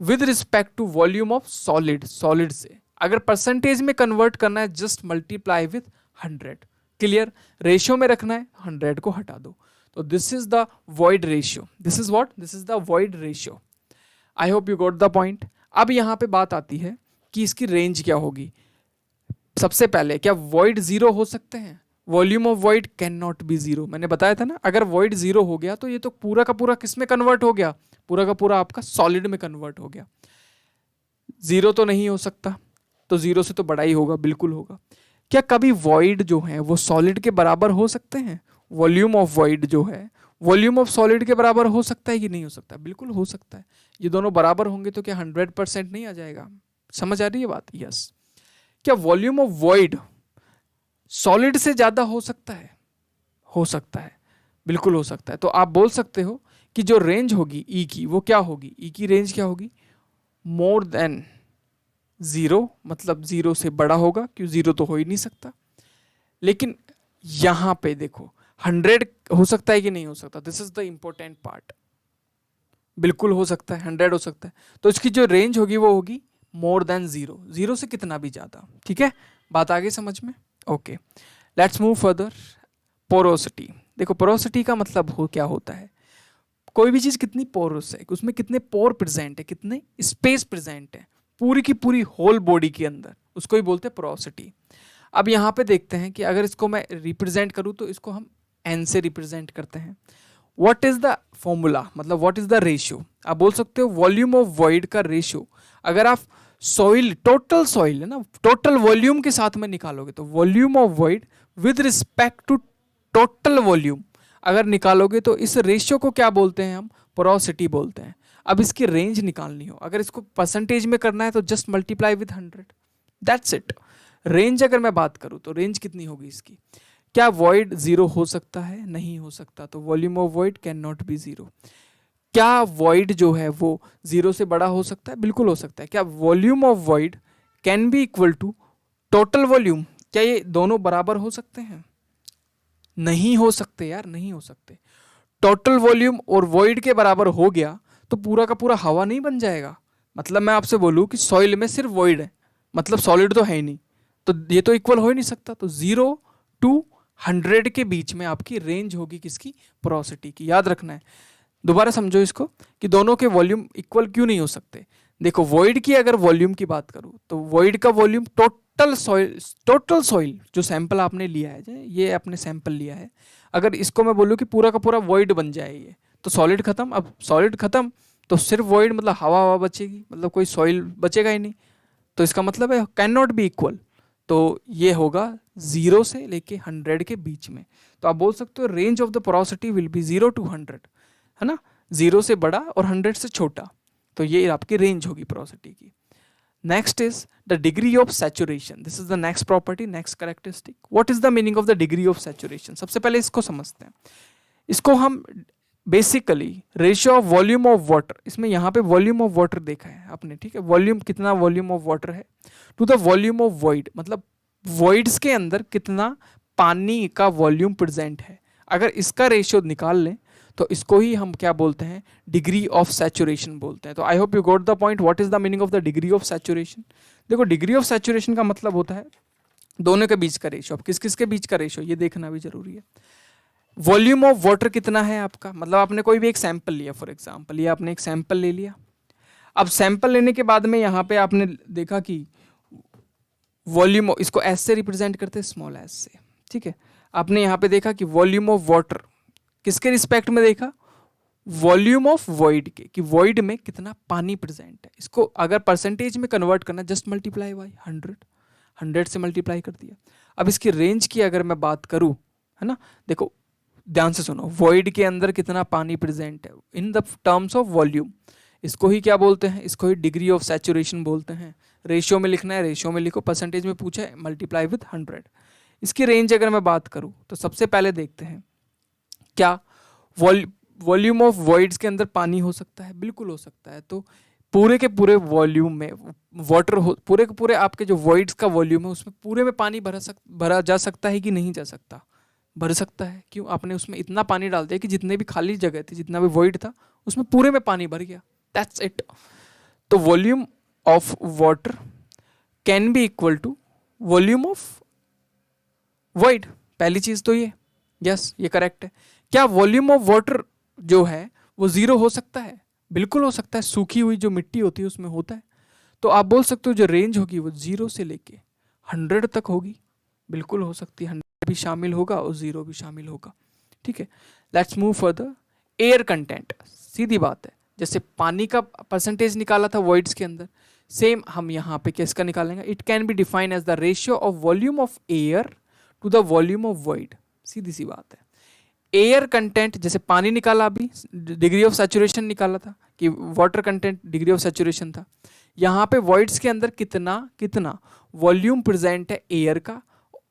Speaker 1: with respect to volume of solid, solid से अगर परसेंटेज में कन्वर्ट करना है just multiply with 100। Clear? Ratio में रखना है 100 को हटा दो। तो this is the void ratio, this is what, this is the void ratio. I hope you got the point. अब यहाँ पे बात आती है कि इसकी रेंज क्या होगी। सबसे पहले क्या वॉइड जीरो हो सकते हैं? Volume of void can not be zero. मैंने बताया था ना, अगर वॉइड जीरो हो गया तो ये तो पूरा का पूरा किस में कन्वर्ट हो गया? पूरा का पूरा आपका सॉलिड में कन्वर्ट हो गया। जीरो तो नहीं हो सकता, तो जीरो से तो बड़ा ही होगा, बिल्कुल होगा। क्या कभी वॉइड जो है वो सॉलिड के बराबर हो सकते हैं? वॉल्यूम ऑफ वॉइड जो है वॉल्यूम ऑफ सॉलिड के बराबर हो सकता है कि नहीं हो सकता? बिल्कुल हो सकता है। ये दोनों बराबर होंगे तो क्या 100% नहीं आ जाएगा? समझ आ रही है बात? यस। क्या वॉल्यूम ऑफ वॉइड सॉलिड से ज्यादा हो सकता है? हो सकता है, बिल्कुल हो सकता है। तो आप बोल सकते हो कि जो रेंज होगी ई की वो क्या होगी? ई की रेंज क्या होगी? मोर देन जीरो, मतलब जीरो से बड़ा होगा, क्यों जीरो तो हो ही नहीं सकता। लेकिन यहां पे देखो 100 हो सकता है कि नहीं हो सकता? This is the important part. बिल्कुल हो सकता है, 100 हो सकता है। तो इसकी जो रेंज होगी वो होगी मोर देन जीरो, जीरो से कितना भी ज्यादा। ठीक है, बात आ गई समझ में? Okay, let's move further. Porosity. देखो पोरोसिटी का मतलब हो क्या होता है? कोई भी चीज कितनी पोरस है, उसमें कितने पोर प्रेजेंट है, कितने स्पेस प्रेजेंट है पूरी की पूरी होल बॉडी के अंदर, उसको ही बोलते हैं पोरोसिटी। अब यहाँ पे देखते हैं कि अगर इसको मैं रिप्रेजेंट करूँ तो इसको हम एन से रिप्रेजेंट करते हैं। व्हाट इज द फॉर्मूला, मतलब व्हाट इज द रेशियो? आप बोल सकते हो वॉल्यूम ऑफ वॉइड का रेशियो। अगर आप सॉइल, टोटल सॉइल है ना, टोटल वॉल्यूम के साथ में निकालोगे तो volume of void with respect to total volume अगर निकालोगे तो इस रेशियो को क्या बोलते हैं हम? पोरोसिटी बोलते हैं। अब इसकी रेंज निकालनी हो, अगर इसको परसेंटेज में करना है तो just multiply with 100, that's it. Range अगर मैं बात करूं तो रेंज कितनी होगी इसकी? क्या वॉइड जीरो हो सकता है? नहीं हो सकता, तो volume of void can not be zero. क्या वॉइड जो है वो जीरो से बड़ा हो सकता है? बिल्कुल हो सकता है। क्या volume of void can be equal to total volume? क्या ये दोनों बराबर हो सकते हैं? नहीं हो सकते यार, नहीं हो सकते। टोटल वॉल्यूम और वॉइड के बराबर हो गया तो पूरा का पूरा हवा नहीं बन जाएगा। मतलब मैं आपसे बोलूं कि सॉइल में सिर्फ वॉइड है, मतलब सॉलिड तो है ही नहीं, तो ये तो इक्वल हो ही नहीं सकता। तो 0 to 100 के बीच में आपकी रेंज होगी किसकी? पोरोसिटी की। याद रखना है, दोबारा समझो इसको कि दोनों के वॉल्यूम इक्वल क्यों नहीं हो सकते। देखो वॉइड की अगर वॉल्यूम की बात करूं तो वॉइड का वॉल्यूम टोटल सॉइल जो सैंपल आपने लिया है, ये आपने सैंपल लिया है, अगर इसको मैं बोलूं कि पूरा का पूरा वॉइड बन जाए ये, तो सॉलिड खत्म। अब सॉलिड खत्म तो सिर्फ वॉइड, मतलब हवा हवा बचेगी, मतलब कोई सॉइल बचेगा ही नहीं। तो इसका मतलब है कैन नॉट बी इक्वल। तो ये होगा 0 से लेके 100 के बीच में। तो आप बोल सकते हो range of the porosity will be 0 to 100, है ना, 0 से बड़ा और 100 से छोटा। तो ये आपकी रेंज होगी पोरोसिटी की। Next is the degree of saturation. This is the next property, next characteristic. What is the meaning of the degree of saturation? सबसे पहले इसको समझते हैं। इसको हम basically ratio of volume of water, इसमें यहाँ पे वॉल्यूम ऑफ वाटर देखा है आपने, ठीक है, वॉल्यूम कितना वॉल्यूम ऑफ वाटर है to the volume of void, मतलब वॉइड्स के अंदर कितना पानी का वॉल्यूम प्रेजेंट है। अगर इसका रेशियो निकाल लें तो इसको ही हम क्या बोलते हैं? डिग्री ऑफ सैचुरेशन बोलते हैं। तो आई hope you got the point. What is the meaning of the degree of saturation? देखो डिग्री ऑफ सैचुरेशन का मतलब होता है दोनों के बीच का रेशियो। अब किस किस के बीच का रेशियो ये देखना भी जरूरी है। वॉल्यूम ऑफ वाटर कितना है आपका, मतलब आपने कोई भी एक सैंपल लिया, फॉर एग्जांपल ये आपने एक सैंपल ले लिया। अब सैंपल लेने के बाद में यहाँ पे आपने देखा कि वॉल्यूम, इसको एस से रिप्रेजेंट करते हैं, स्मॉल एस से, ठीक है। आपने यहाँ पे देखा कि वॉल्यूम ऑफ वाटर किसके रिस्पेक्ट में देखा? वॉल्यूम ऑफ वॉइड के, कि वॉइड में कितना पानी प्रेजेंट है। इसको अगर परसेंटेज में कन्वर्ट करना, जस्ट मल्टीप्लाई बाई 100 से मल्टीप्लाई कर दिया। अब इसकी रेंज की अगर मैं बात करूँ, है ना, देखो ध्यान से सुनो, वॉइड के अंदर कितना पानी प्रेजेंट है इन द टर्म्स ऑफ वॉल्यूम, इसको ही क्या बोलते हैं? इसको ही डिग्री ऑफ सैचुरेशन बोलते हैं। रेशियो में लिखना है, रेशियो में लिखो, परसेंटेज में पूछा है, मल्टीप्लाई विद 100। इसकी रेंज अगर मैं बात करूं तो सबसे पहले देखते हैं क्या वॉल्यूम ऑफ वॉइड्स के अंदर पानी हो सकता है? बिल्कुल हो सकता है। तो पूरे के पूरे वॉल्यूम में वाटर हो, पूरे के पूरे आपके जो वॉइड्स का वॉल्यूम है उसमें पूरे में पानी भरा जा सकता है कि नहीं जा सकता? भर सकता है। क्यों? आपने उसमें इतना पानी डाल दिया कि जितने भी खाली जगह थी, जितना भी वॉइड था, उसमें पूरे में पानी भर गया। That's it. तो volume of water can be equal to volume of void. पहली चीज तो ये, यस ये करेक्ट है। क्या वॉल्यूम ऑफ वाटर जो है वो जीरो हो सकता है? बिल्कुल हो सकता है। सूखी हुई जो मिट्टी होती है उसमें होता है। तो आप बोल सकते हो जो रेंज होगी वो 0 से लेके 100 तक होगी। बिल्कुल हो सकती है, 100 भी शामिल होगा और 0 भी शामिल होगा। ठीक है, let's move further. Air content, सीधी बात है, जैसे पानी का परसेंटेज निकाला था वॉइड्स के अंदर, सेम हम यहाँ पे किसका निकालेंगे? It can be defined as the ratio of volume of air to the volume of void. सीधी सी बात है। एयर कंटेंट, जैसे पानी निकाला, अभी डिग्री ऑफ सैचुरेशन निकाला था कि water content degree of saturation था। यहाँ पे वॉइड्स के अंदर कितना कितना वॉल्यूम प्रेजेंट है एयर का,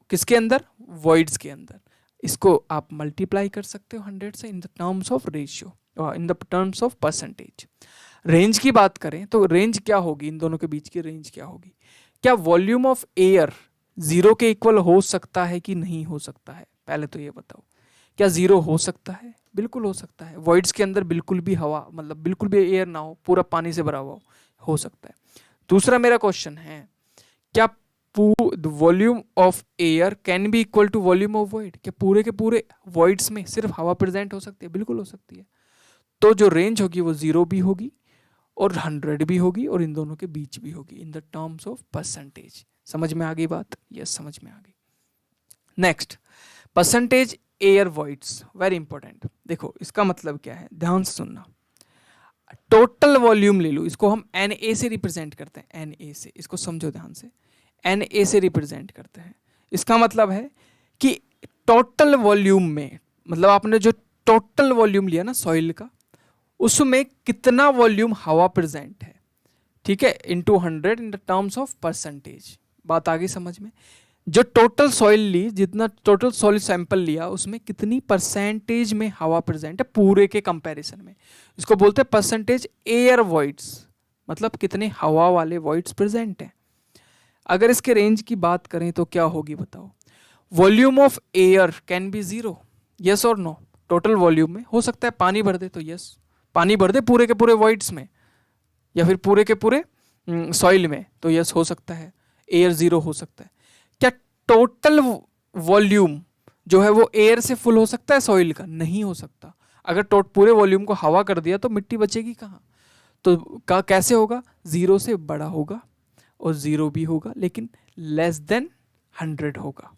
Speaker 1: किसके अंदर? वॉइड्स के अंदर। इसको आप मल्टीप्लाई कर सकते हो 100 से in the terms of ratio और in the terms of percentage. Range की बात करें तो रेंज क्या होगी? इन दोनों के बीच की रेंज क्या होगी? क्या वॉल्यूम ऑफ एयर 0 के इक्वल हो सकता है कि नहीं हो सकता है? पहले तो ये बताओ, क्या 0 हो सकता है? बिल्कुल हो सकता है। वॉइड्स के अंदर बिल्कुल भी हवा, मतलब बिल्कुल भी एयर ना हो, पूरा पानी से भरा हुआ हो सकता है। दूसरा मेरा क्वेश्चन है, क्या volume of air can be equal to volume of void? क्या पूरे के पूरे वॉइड्स में सिर्फ हवा प्रेजेंट हो सकती है? बिल्कुल हो सकती है। तो जो रेंज होगी वो 0 भी होगी और 100 भी होगी और इन दोनों के बीच भी होगी इन द टर्म्स ऑफ परसेंटेज। समझ में आ गई बात? यस, समझ में आ गई। Next, percentage air voids, very important. देखो इसका मतलब क्या है, ध्यान से सुनना। टोटल वॉल्यूम ले लो, इसको हम NA से रिप्रेजेंट करते हैं, NA से, इसको समझो ध्यान से, NA से रिप्रेजेंट करते हैं। इसका मतलब है कि टोटल वॉल्यूम में, मतलब आपने जो टोटल वॉल्यूम लिया ना सॉइल का, उसमें कितना वॉल्यूम हवा प्रेजेंट है, ठीक है, into 100 in the terms of percentage. बात आ गई समझ में? जो टोटल सॉइल ली, जितना टोटल सॉइल सैंपल लिया, उसमें कितनी परसेंटेज में हवा प्रेजेंट है पूरे के कंपैरिजन में, इसको बोलते हैं परसेंटेज एयर वॉइड्स, मतलब कितने हवा वाले वॉइड्स प्रेजेंट हैं। अगर इसके रेंज की बात करें तो क्या होगी बताओ? Volume of air can B 0, yes और नो? टोटल वॉल्यूम में हो सकता है पानी भर दे तो यस, पानी भर दे पूरे के पूरे वॉइड्स में, या फिर पूरे के पूरे सॉइल में तो यस हो सकता है, एयर 0 हो सकता है। क्या टोटल वॉल्यूम जो है वो एयर से फुल हो सकता है सॉइल का? नहीं हो सकता। अगर पूरे वॉल्यूम को हवा कर दिया तो मिट्टी बचेगी कहाँ? तो कैसे होगा? 0 से बड़ा होगा और 0 भी होगा, लेकिन लेस देन 100 होगा।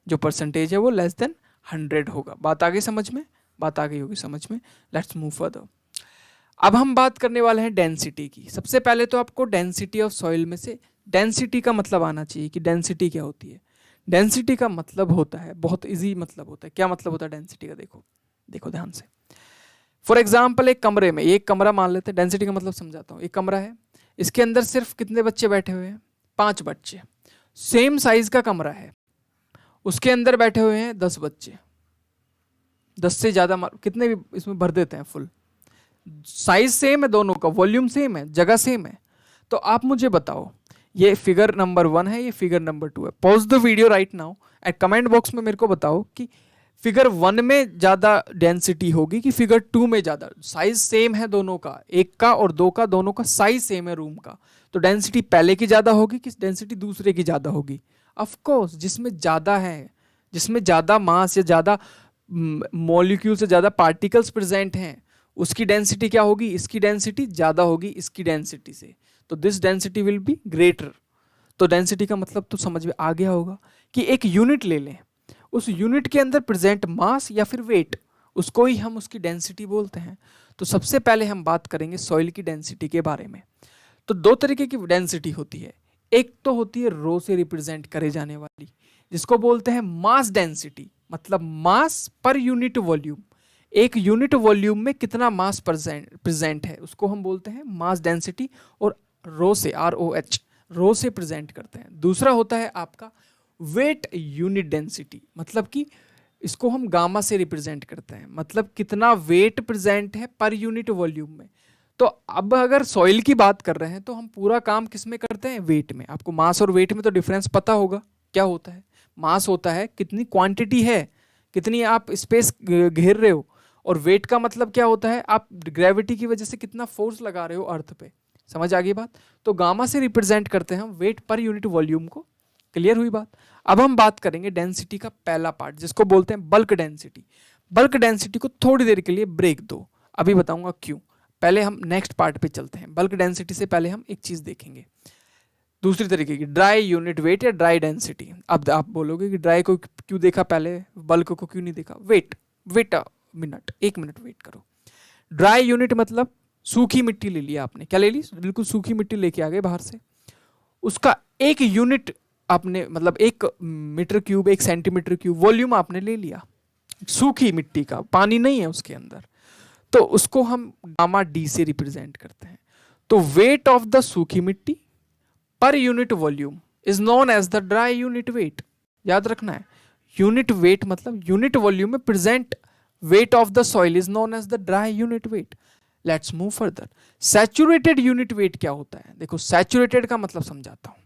Speaker 1: जो परसेंटेज है वो लेस देन 100 होगा। बात आ गई समझ में? बात आ गई होगी समझ में। Let's move further. अब हम बात करने वाले हैं डेंसिटी की। सबसे पहले तो आपको डेंसिटी ऑफ सॉइल में से डेंसिटी का मतलब आना चाहिए कि डेंसिटी क्या होती है। डेंसिटी का मतलब होता है, बहुत इजी मतलब होता है। क्या मतलब होता है डेंसिटी का? देखो देखो ध्यान से। फॉर एग्जाम्पल एक कमरे में, एक कमरा मान लेते हैं, डेंसिटी का मतलब समझाता हूँ। एक कमरा है, इसके अंदर सिर्फ कितने बच्चे बैठे हुए हैं? 5 बच्चे। सेम साइज का कमरा है, उसके अंदर बैठे हुए हैं 10 बच्चे। 10 से ज्यादा कितने भी इसमें भर देते हैं फुल। साइज सेम है दोनों का, वॉल्यूम सेम है, जगह सेम है। तो आप मुझे बताओ, ये फिगर नंबर 1 है, ये फिगर नंबर 2 है। Pause the video right now and comment box में मेरे को बताओ कि फिगर 1 में ज्यादा डेंसिटी होगी कि फिगर 2 में ज्यादा? साइज सेम है दोनों का, एक का और 2 का, दोनों का साइज सेम है रूम का, तो डेंसिटी पहले की ज्यादा होगी कि डेंसिटी दूसरे की ज्यादा होगी? ऑफ कोर्स जिसमें ज्यादा है, जिसमें ज्यादा मास या ज्यादा मॉलिक्यूल से ज्यादा पार्टिकल्स प्रेजेंट हैं, उसकी डेंसिटी क्या होगी? इसकी डेंसिटी ज्यादा होगी इसकी डेंसिटी से, तो this density will be greater. तो डेंसिटी का मतलब तो समझ में आ गया होगा कि एक यूनिट ले लें, उस यूनिट के अंदर प्रेजेंट मास या फिर वेट, उसको ही हम उसकी डेंसिटी बोलते हैं। तो सबसे पहले हम बात करेंगे सॉइल की डेंसिटी के बारे में। तो 2 तरीके की डेंसिटी होती है। एक तो होती है रो से रिप्रेजेंट करे जाने वाली, जिसको बोलते हैं मास डेंसिटी, मतलब मास पर यूनिट वॉल्यूम। एक यूनिट वॉल्यूम में कितना मास प्रेजेंट है उसको हम बोलते हैं मास डेंसिटी, और रो से ROH रो से प्रेजेंट करते हैं। दूसरा होता है आपका वेट यूनिट डेंसिटी, मतलब कि इसको हम गामा से रिप्रेजेंट करते हैं, मतलब कितना वेट प्रेजेंट है पर यूनिट वॉल्यूम में। तो अब अगर सॉइल की बात कर रहे हैं तो हम पूरा काम किस में करते हैं? वेट में। आपको मास और वेट में तो डिफरेंस पता होगा क्या होता है? मास होता है कितनी क्वांटिटी है, कितनी आप स्पेस घेर रहे हो, और वेट का मतलब क्या होता है, आप ग्रेविटी की वजह से कितना फोर्स लगा रहे हो अर्थ पे। समझ आ गई बात? तो गामा से रिप्रेजेंट करते हैं हम वेट पर यूनिट वॉल्यूम को। क्लियर हुई बात? अब हम बात करेंगे डेंसिटी का पहला पार्ट, जिसको बोलते हैं बल्क डेंसिटी। बल्क डेंसिटी को थोड़ी देर के लिए ब्रेक दो, अभी बताऊंगा क्यों। पहले हम नेक्स्ट पार्ट पे चलते हैं। बल्क डेंसिटी से पहले हम एक चीज देखेंगे दूसरी तरीके की, ड्राई यूनिट वेट या ड्राई डेंसिटी। अब आप बोलोगे कि ड्राई को क्यों देखा पहले, बल्क को क्यों नहीं देखा? वेट मिनट, 1 मिनट वेट करो। ड्राई यूनिट मतलब सूखी मिट्टी ले लिया आपने, क्या ले ली? बिल्कुल सूखी मिट्टी लेके आ गए बाहर से, उसका 1 यूनिट आपने, मतलब 1 metre cube, 1 centimetre cube volume आपने ले लिया सूखी मिट्टी का, पानी नहीं है उसके अंदर, तो उसको हम गामा डी से रिप्रेजेंट करते हैं। तो वेट ऑफ द सूखी मिट्टी पर unit volume is known as the dry unit weight. याद रखना है, यूनिट वेट मतलब यूनिट वॉल्यूम में present weight of the soil is known as the dry unit weight. Let's move further. Saturated unit weight क्या होता है? देखो, saturated का मतलब समझाता हूं।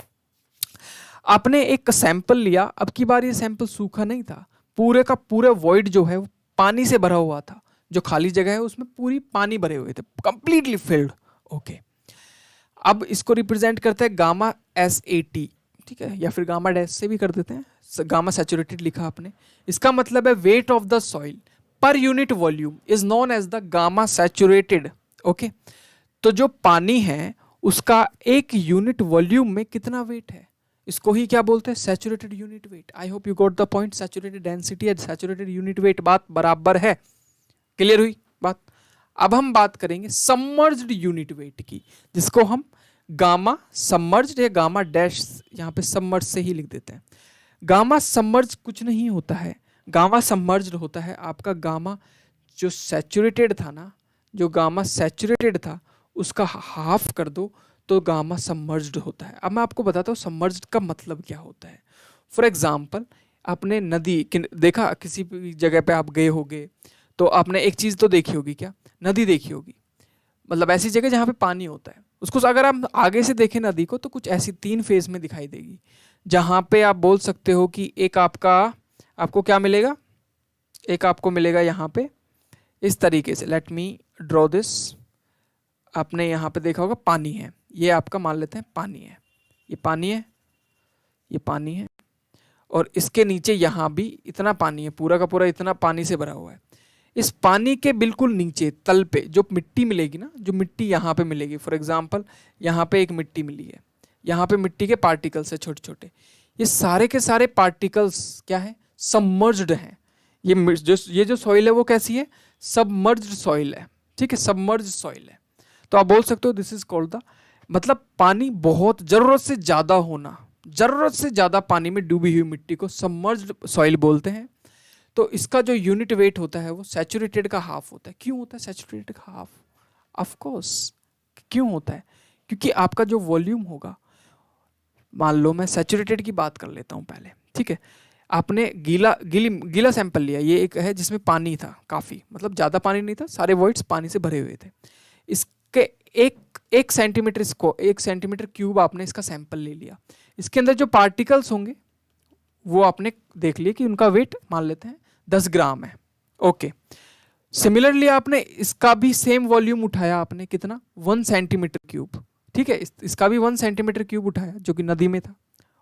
Speaker 1: आपने एक सैंपल लिया, अब की बार ये सैंपल सूखा नहीं था, पूरे का पूरा वॉइड जो है वो पानी से भरा हुआ था, जो खाली जगह है उसमें पूरी पानी भरे हुए थे, कंप्लीटली फिल्ड। ओके, अब इसको रिप्रेजेंट करते हैं गामा SAT, ठीक है, या फिर गामा डैश से भी कर देते हैं। गामा सैचुरेटेड लिखा आपने, इसका मतलब है वेट ऑफ द सॉइल पर unit volume is known as the gamma saturated. Okay, तो जो पानी है उसका 1 यूनिट वॉल्यूम में कितना वेट है, इसको ही क्या बोलते हैं? Saturated unit wait. I hope you got the point. Saturated density and saturated unit wait, बात बराबर है? क्लियर हुई बात? अब हम बात करेंगे सबमर्ज्ड यूनिट वेट की, जिसको हम गामा सबमर्ज्ड या गामा डैश, यहाँ पे सबमर्ज से ही लिख देते हैं। गामा सबमर्ज कुछ नहीं होता है, गामा सबमर्ज्ड होता है आपका गामा जो सैचुरेटेड था ना, जो गामा सैचुरेटेड था उसका हाफ कर दो तो गामा सबमर्ज्ड होता है। अब मैं आपको बताता हूँ सबमर्ज्ड का मतलब क्या होता है। फॉर एग्जाम्पल, आपने नदी देखा, किसी भी जगह पे आप गए होगे तो आपने एक चीज़ तो देखी होगी, क्या? नदी देखी होगी, मतलब ऐसी जगह जहाँ पे पानी होता है। उसको अगर आप आगे से देखें नदी को तो कुछ ऐसी 3 फेज में दिखाई देगी, जहाँ पे आप बोल सकते हो कि एक आपको क्या मिलेगा, एक आपको मिलेगा यहाँ पे इस तरीके से। Let me draw this. आपने यहाँ पे देखा होगा पानी है, ये आपका मान लेते हैं पानी है, ये पानी है, ये पानी है, और इसके नीचे यहाँ भी इतना पानी है, पूरा का पूरा इतना पानी से भरा हुआ है। इस पानी के बिल्कुल नीचे तल पे जो मिट्टी मिलेगी ना, जो मिट्टी यहाँ पे मिलेगी, फॉर एग्जांपल यहाँ पे एक मिट्टी मिली है, यहाँ पे मिट्टी के पार्टिकल्स है छोटे छोटे, ये सारे के सारे पार्टिकल्स क्या है? सबमर्ज्ड हैं। ये जो सॉइल है वो कैसी है? सबमर्ज्ड सॉइल है, ठीक है, सबमर्ज्ड सॉइल है। तो आप बोल सकते हो दिस इज कॉल्ड द, मतलब पानी बहुत जरूरत से ज्यादा होना, जरूरत से ज्यादा पानी में डूबी हुई मिट्टी को सबमर्ज्ड सॉइल बोलते हैं। तो इसका जो यूनिट वेट होता है वो सैचुरेटेड का हाफ होता है। क्यों होता है सैचुरेटेड का हाफ? ऑफ कोर्स, क्यों होता है? क्योंकि आपका जो वॉल्यूम होगा, मान लो मैं सैचुरेटेड की बात कर लेता हूँ पहले, ठीक है। आपने गीला सैंपल लिया, ये एक है जिसमें पानी था काफ़ी, मतलब ज़्यादा पानी नहीं था, सारे वॉइड्स पानी से भरे हुए थे। इसके एक सेंटीमीटर क्यूब आपने इसका सैंपल ले लिया, इसके अंदर जो पार्टिकल्स होंगे वो आपने देख लिया कि उनका वेट मान लेते हैं 10 ग्राम है। ओके, सिमिलरली आपने इसका भी सेम वॉल्यूम उठाया, आपने कितना? 1 सेंटीमीटर क्यूब, ठीक है, इसका भी 1 सेंटीमीटर क्यूब उठाया जो कि नदी में था।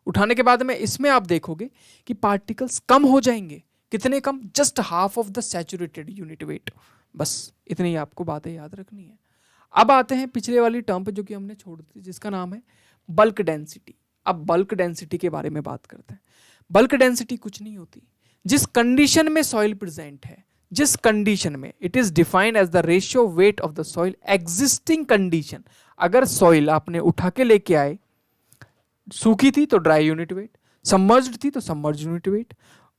Speaker 1: उठाने के बाद में इसमें आप देखोगे कि पार्टिकल्स कम हो जाएंगे। कितने कम? Just half of the saturated unit weight. बस इतनी ही आपको बातें याद रखनी है। अब आते हैं पिछले वाली टर्म पे जो कि हमने छोड़ दी, जिसका नाम है बल्क डेंसिटी। अब बल्क डेंसिटी के बारे में बात करते हैं। बल्क डेंसिटी कुछ नहीं होती, जिस कंडीशन में सॉइल प्रेजेंट है, जिस कंडीशन में, it is defined as the ratio weight of the soil existing condition. अगर सॉइल आपने उठा के लेके आए, सूखी थी तो ड्राई यूनिट वेट, सबमर्ज्ड थी तो सबमर्ज्ड यूनिट वेट,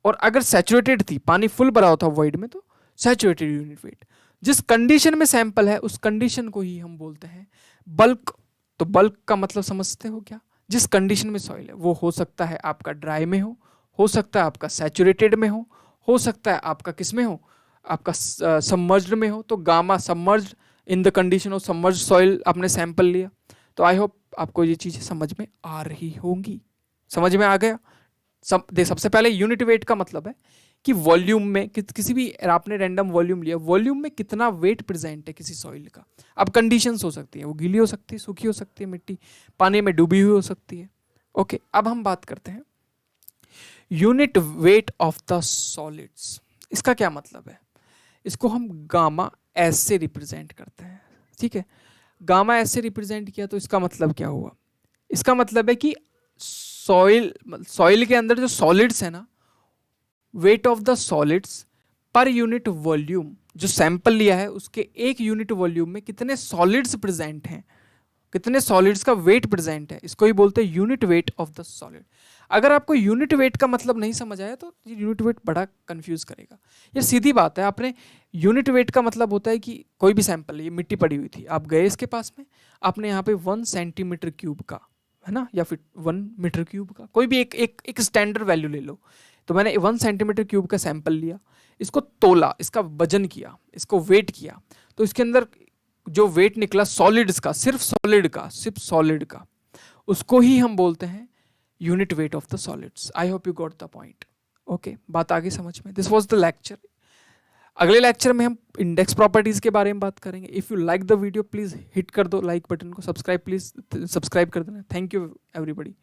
Speaker 1: और अगर सैचुरेटेड थी, पानी फुल भरा हुआ था वॉइड में, तो सैचुरेटेड यूनिट वेट। जिस कंडीशन में सैंपल है उस कंडीशन को ही हम बोलते हैं बल्क। तो बल्क का मतलब समझते हो क्या? जिस कंडीशन में सॉइल है वो हो सकता है आपका ड्राई में हो सकता है आपका सैचुरेटेड में हो सकता है आपका किस में हो, आपका सबमर्ज्ड में हो। तो gamma submerged in the condition of submerged soil आपने सैंपल लिया। तो आई होप आपको ये चीज़ें समझ में आ रही होंगी। समझ में आ गया? सबसे पहले यूनिट वेट का मतलब है कि वॉल्यूम में किसी भी आपने रैंडम वॉल्यूम लिया, वॉल्यूम में कितना वेट प्रेजेंट है किसी सॉइल का। अब कंडीशंस हो सकती है, वो गीली हो सकती है, सूखी हो सकती है, मिट्टी पानी में डूबी हुई हो सकती है। ओके, अब हम बात करते हैं unit weight of the solids. इसका क्या मतलब है? इसको हम गामा एस से रिप्रेजेंट करते हैं, ठीक है। गामा एस से रिप्रेजेंट किया तो इसका मतलब क्या हुआ? इसका मतलब है कि सॉइल के अंदर जो सॉलिड्स है ना, वेट ऑफ द सॉलिड्स पर यूनिट वॉल्यूम, जो सैंपल लिया है उसके एक यूनिट वॉल्यूम में कितने सॉलिड्स प्रेजेंट हैं, कितने सॉलिड्स का वेट प्रेजेंट है, इसको ही बोलते हैं unit weight of the solid. अगर आपको यूनिट वेट का मतलब नहीं समझ आया तो ये यूनिट वेट बड़ा कंफ्यूज करेगा। ये सीधी बात है, आपने यूनिट वेट का मतलब होता है कि कोई भी सैंपल, ये मिट्टी पड़ी हुई थी, आप गए इसके पास में, आपने यहाँ पे 1 सेंटीमीटर क्यूब का, है ना, या फिर 1 मीटर क्यूब का, कोई भी एक स्टैंडर्ड वैल्यू ले लो। तो मैंने 1 सेंटीमीटर क्यूब का सैंपल लिया, इसको तोला, इसका वजन किया, इसको वेट किया, तो इसके अंदर जो वेट निकला सॉलिड्स का, सिर्फ सॉलिड का, उसको ही हम बोलते हैं unit weight of the solids. I hope you got the point. Okay, बात आगे समझ में? This was the lecture. अगले लेक्चर में हम इंडेक्स प्रॉपर्टीज के बारे में बात करेंगे। If you like the video please hit कर दो लाइक बटन को, सब्सक्राइब प्लीज सब्सक्राइब कर देना। Thank you everybody.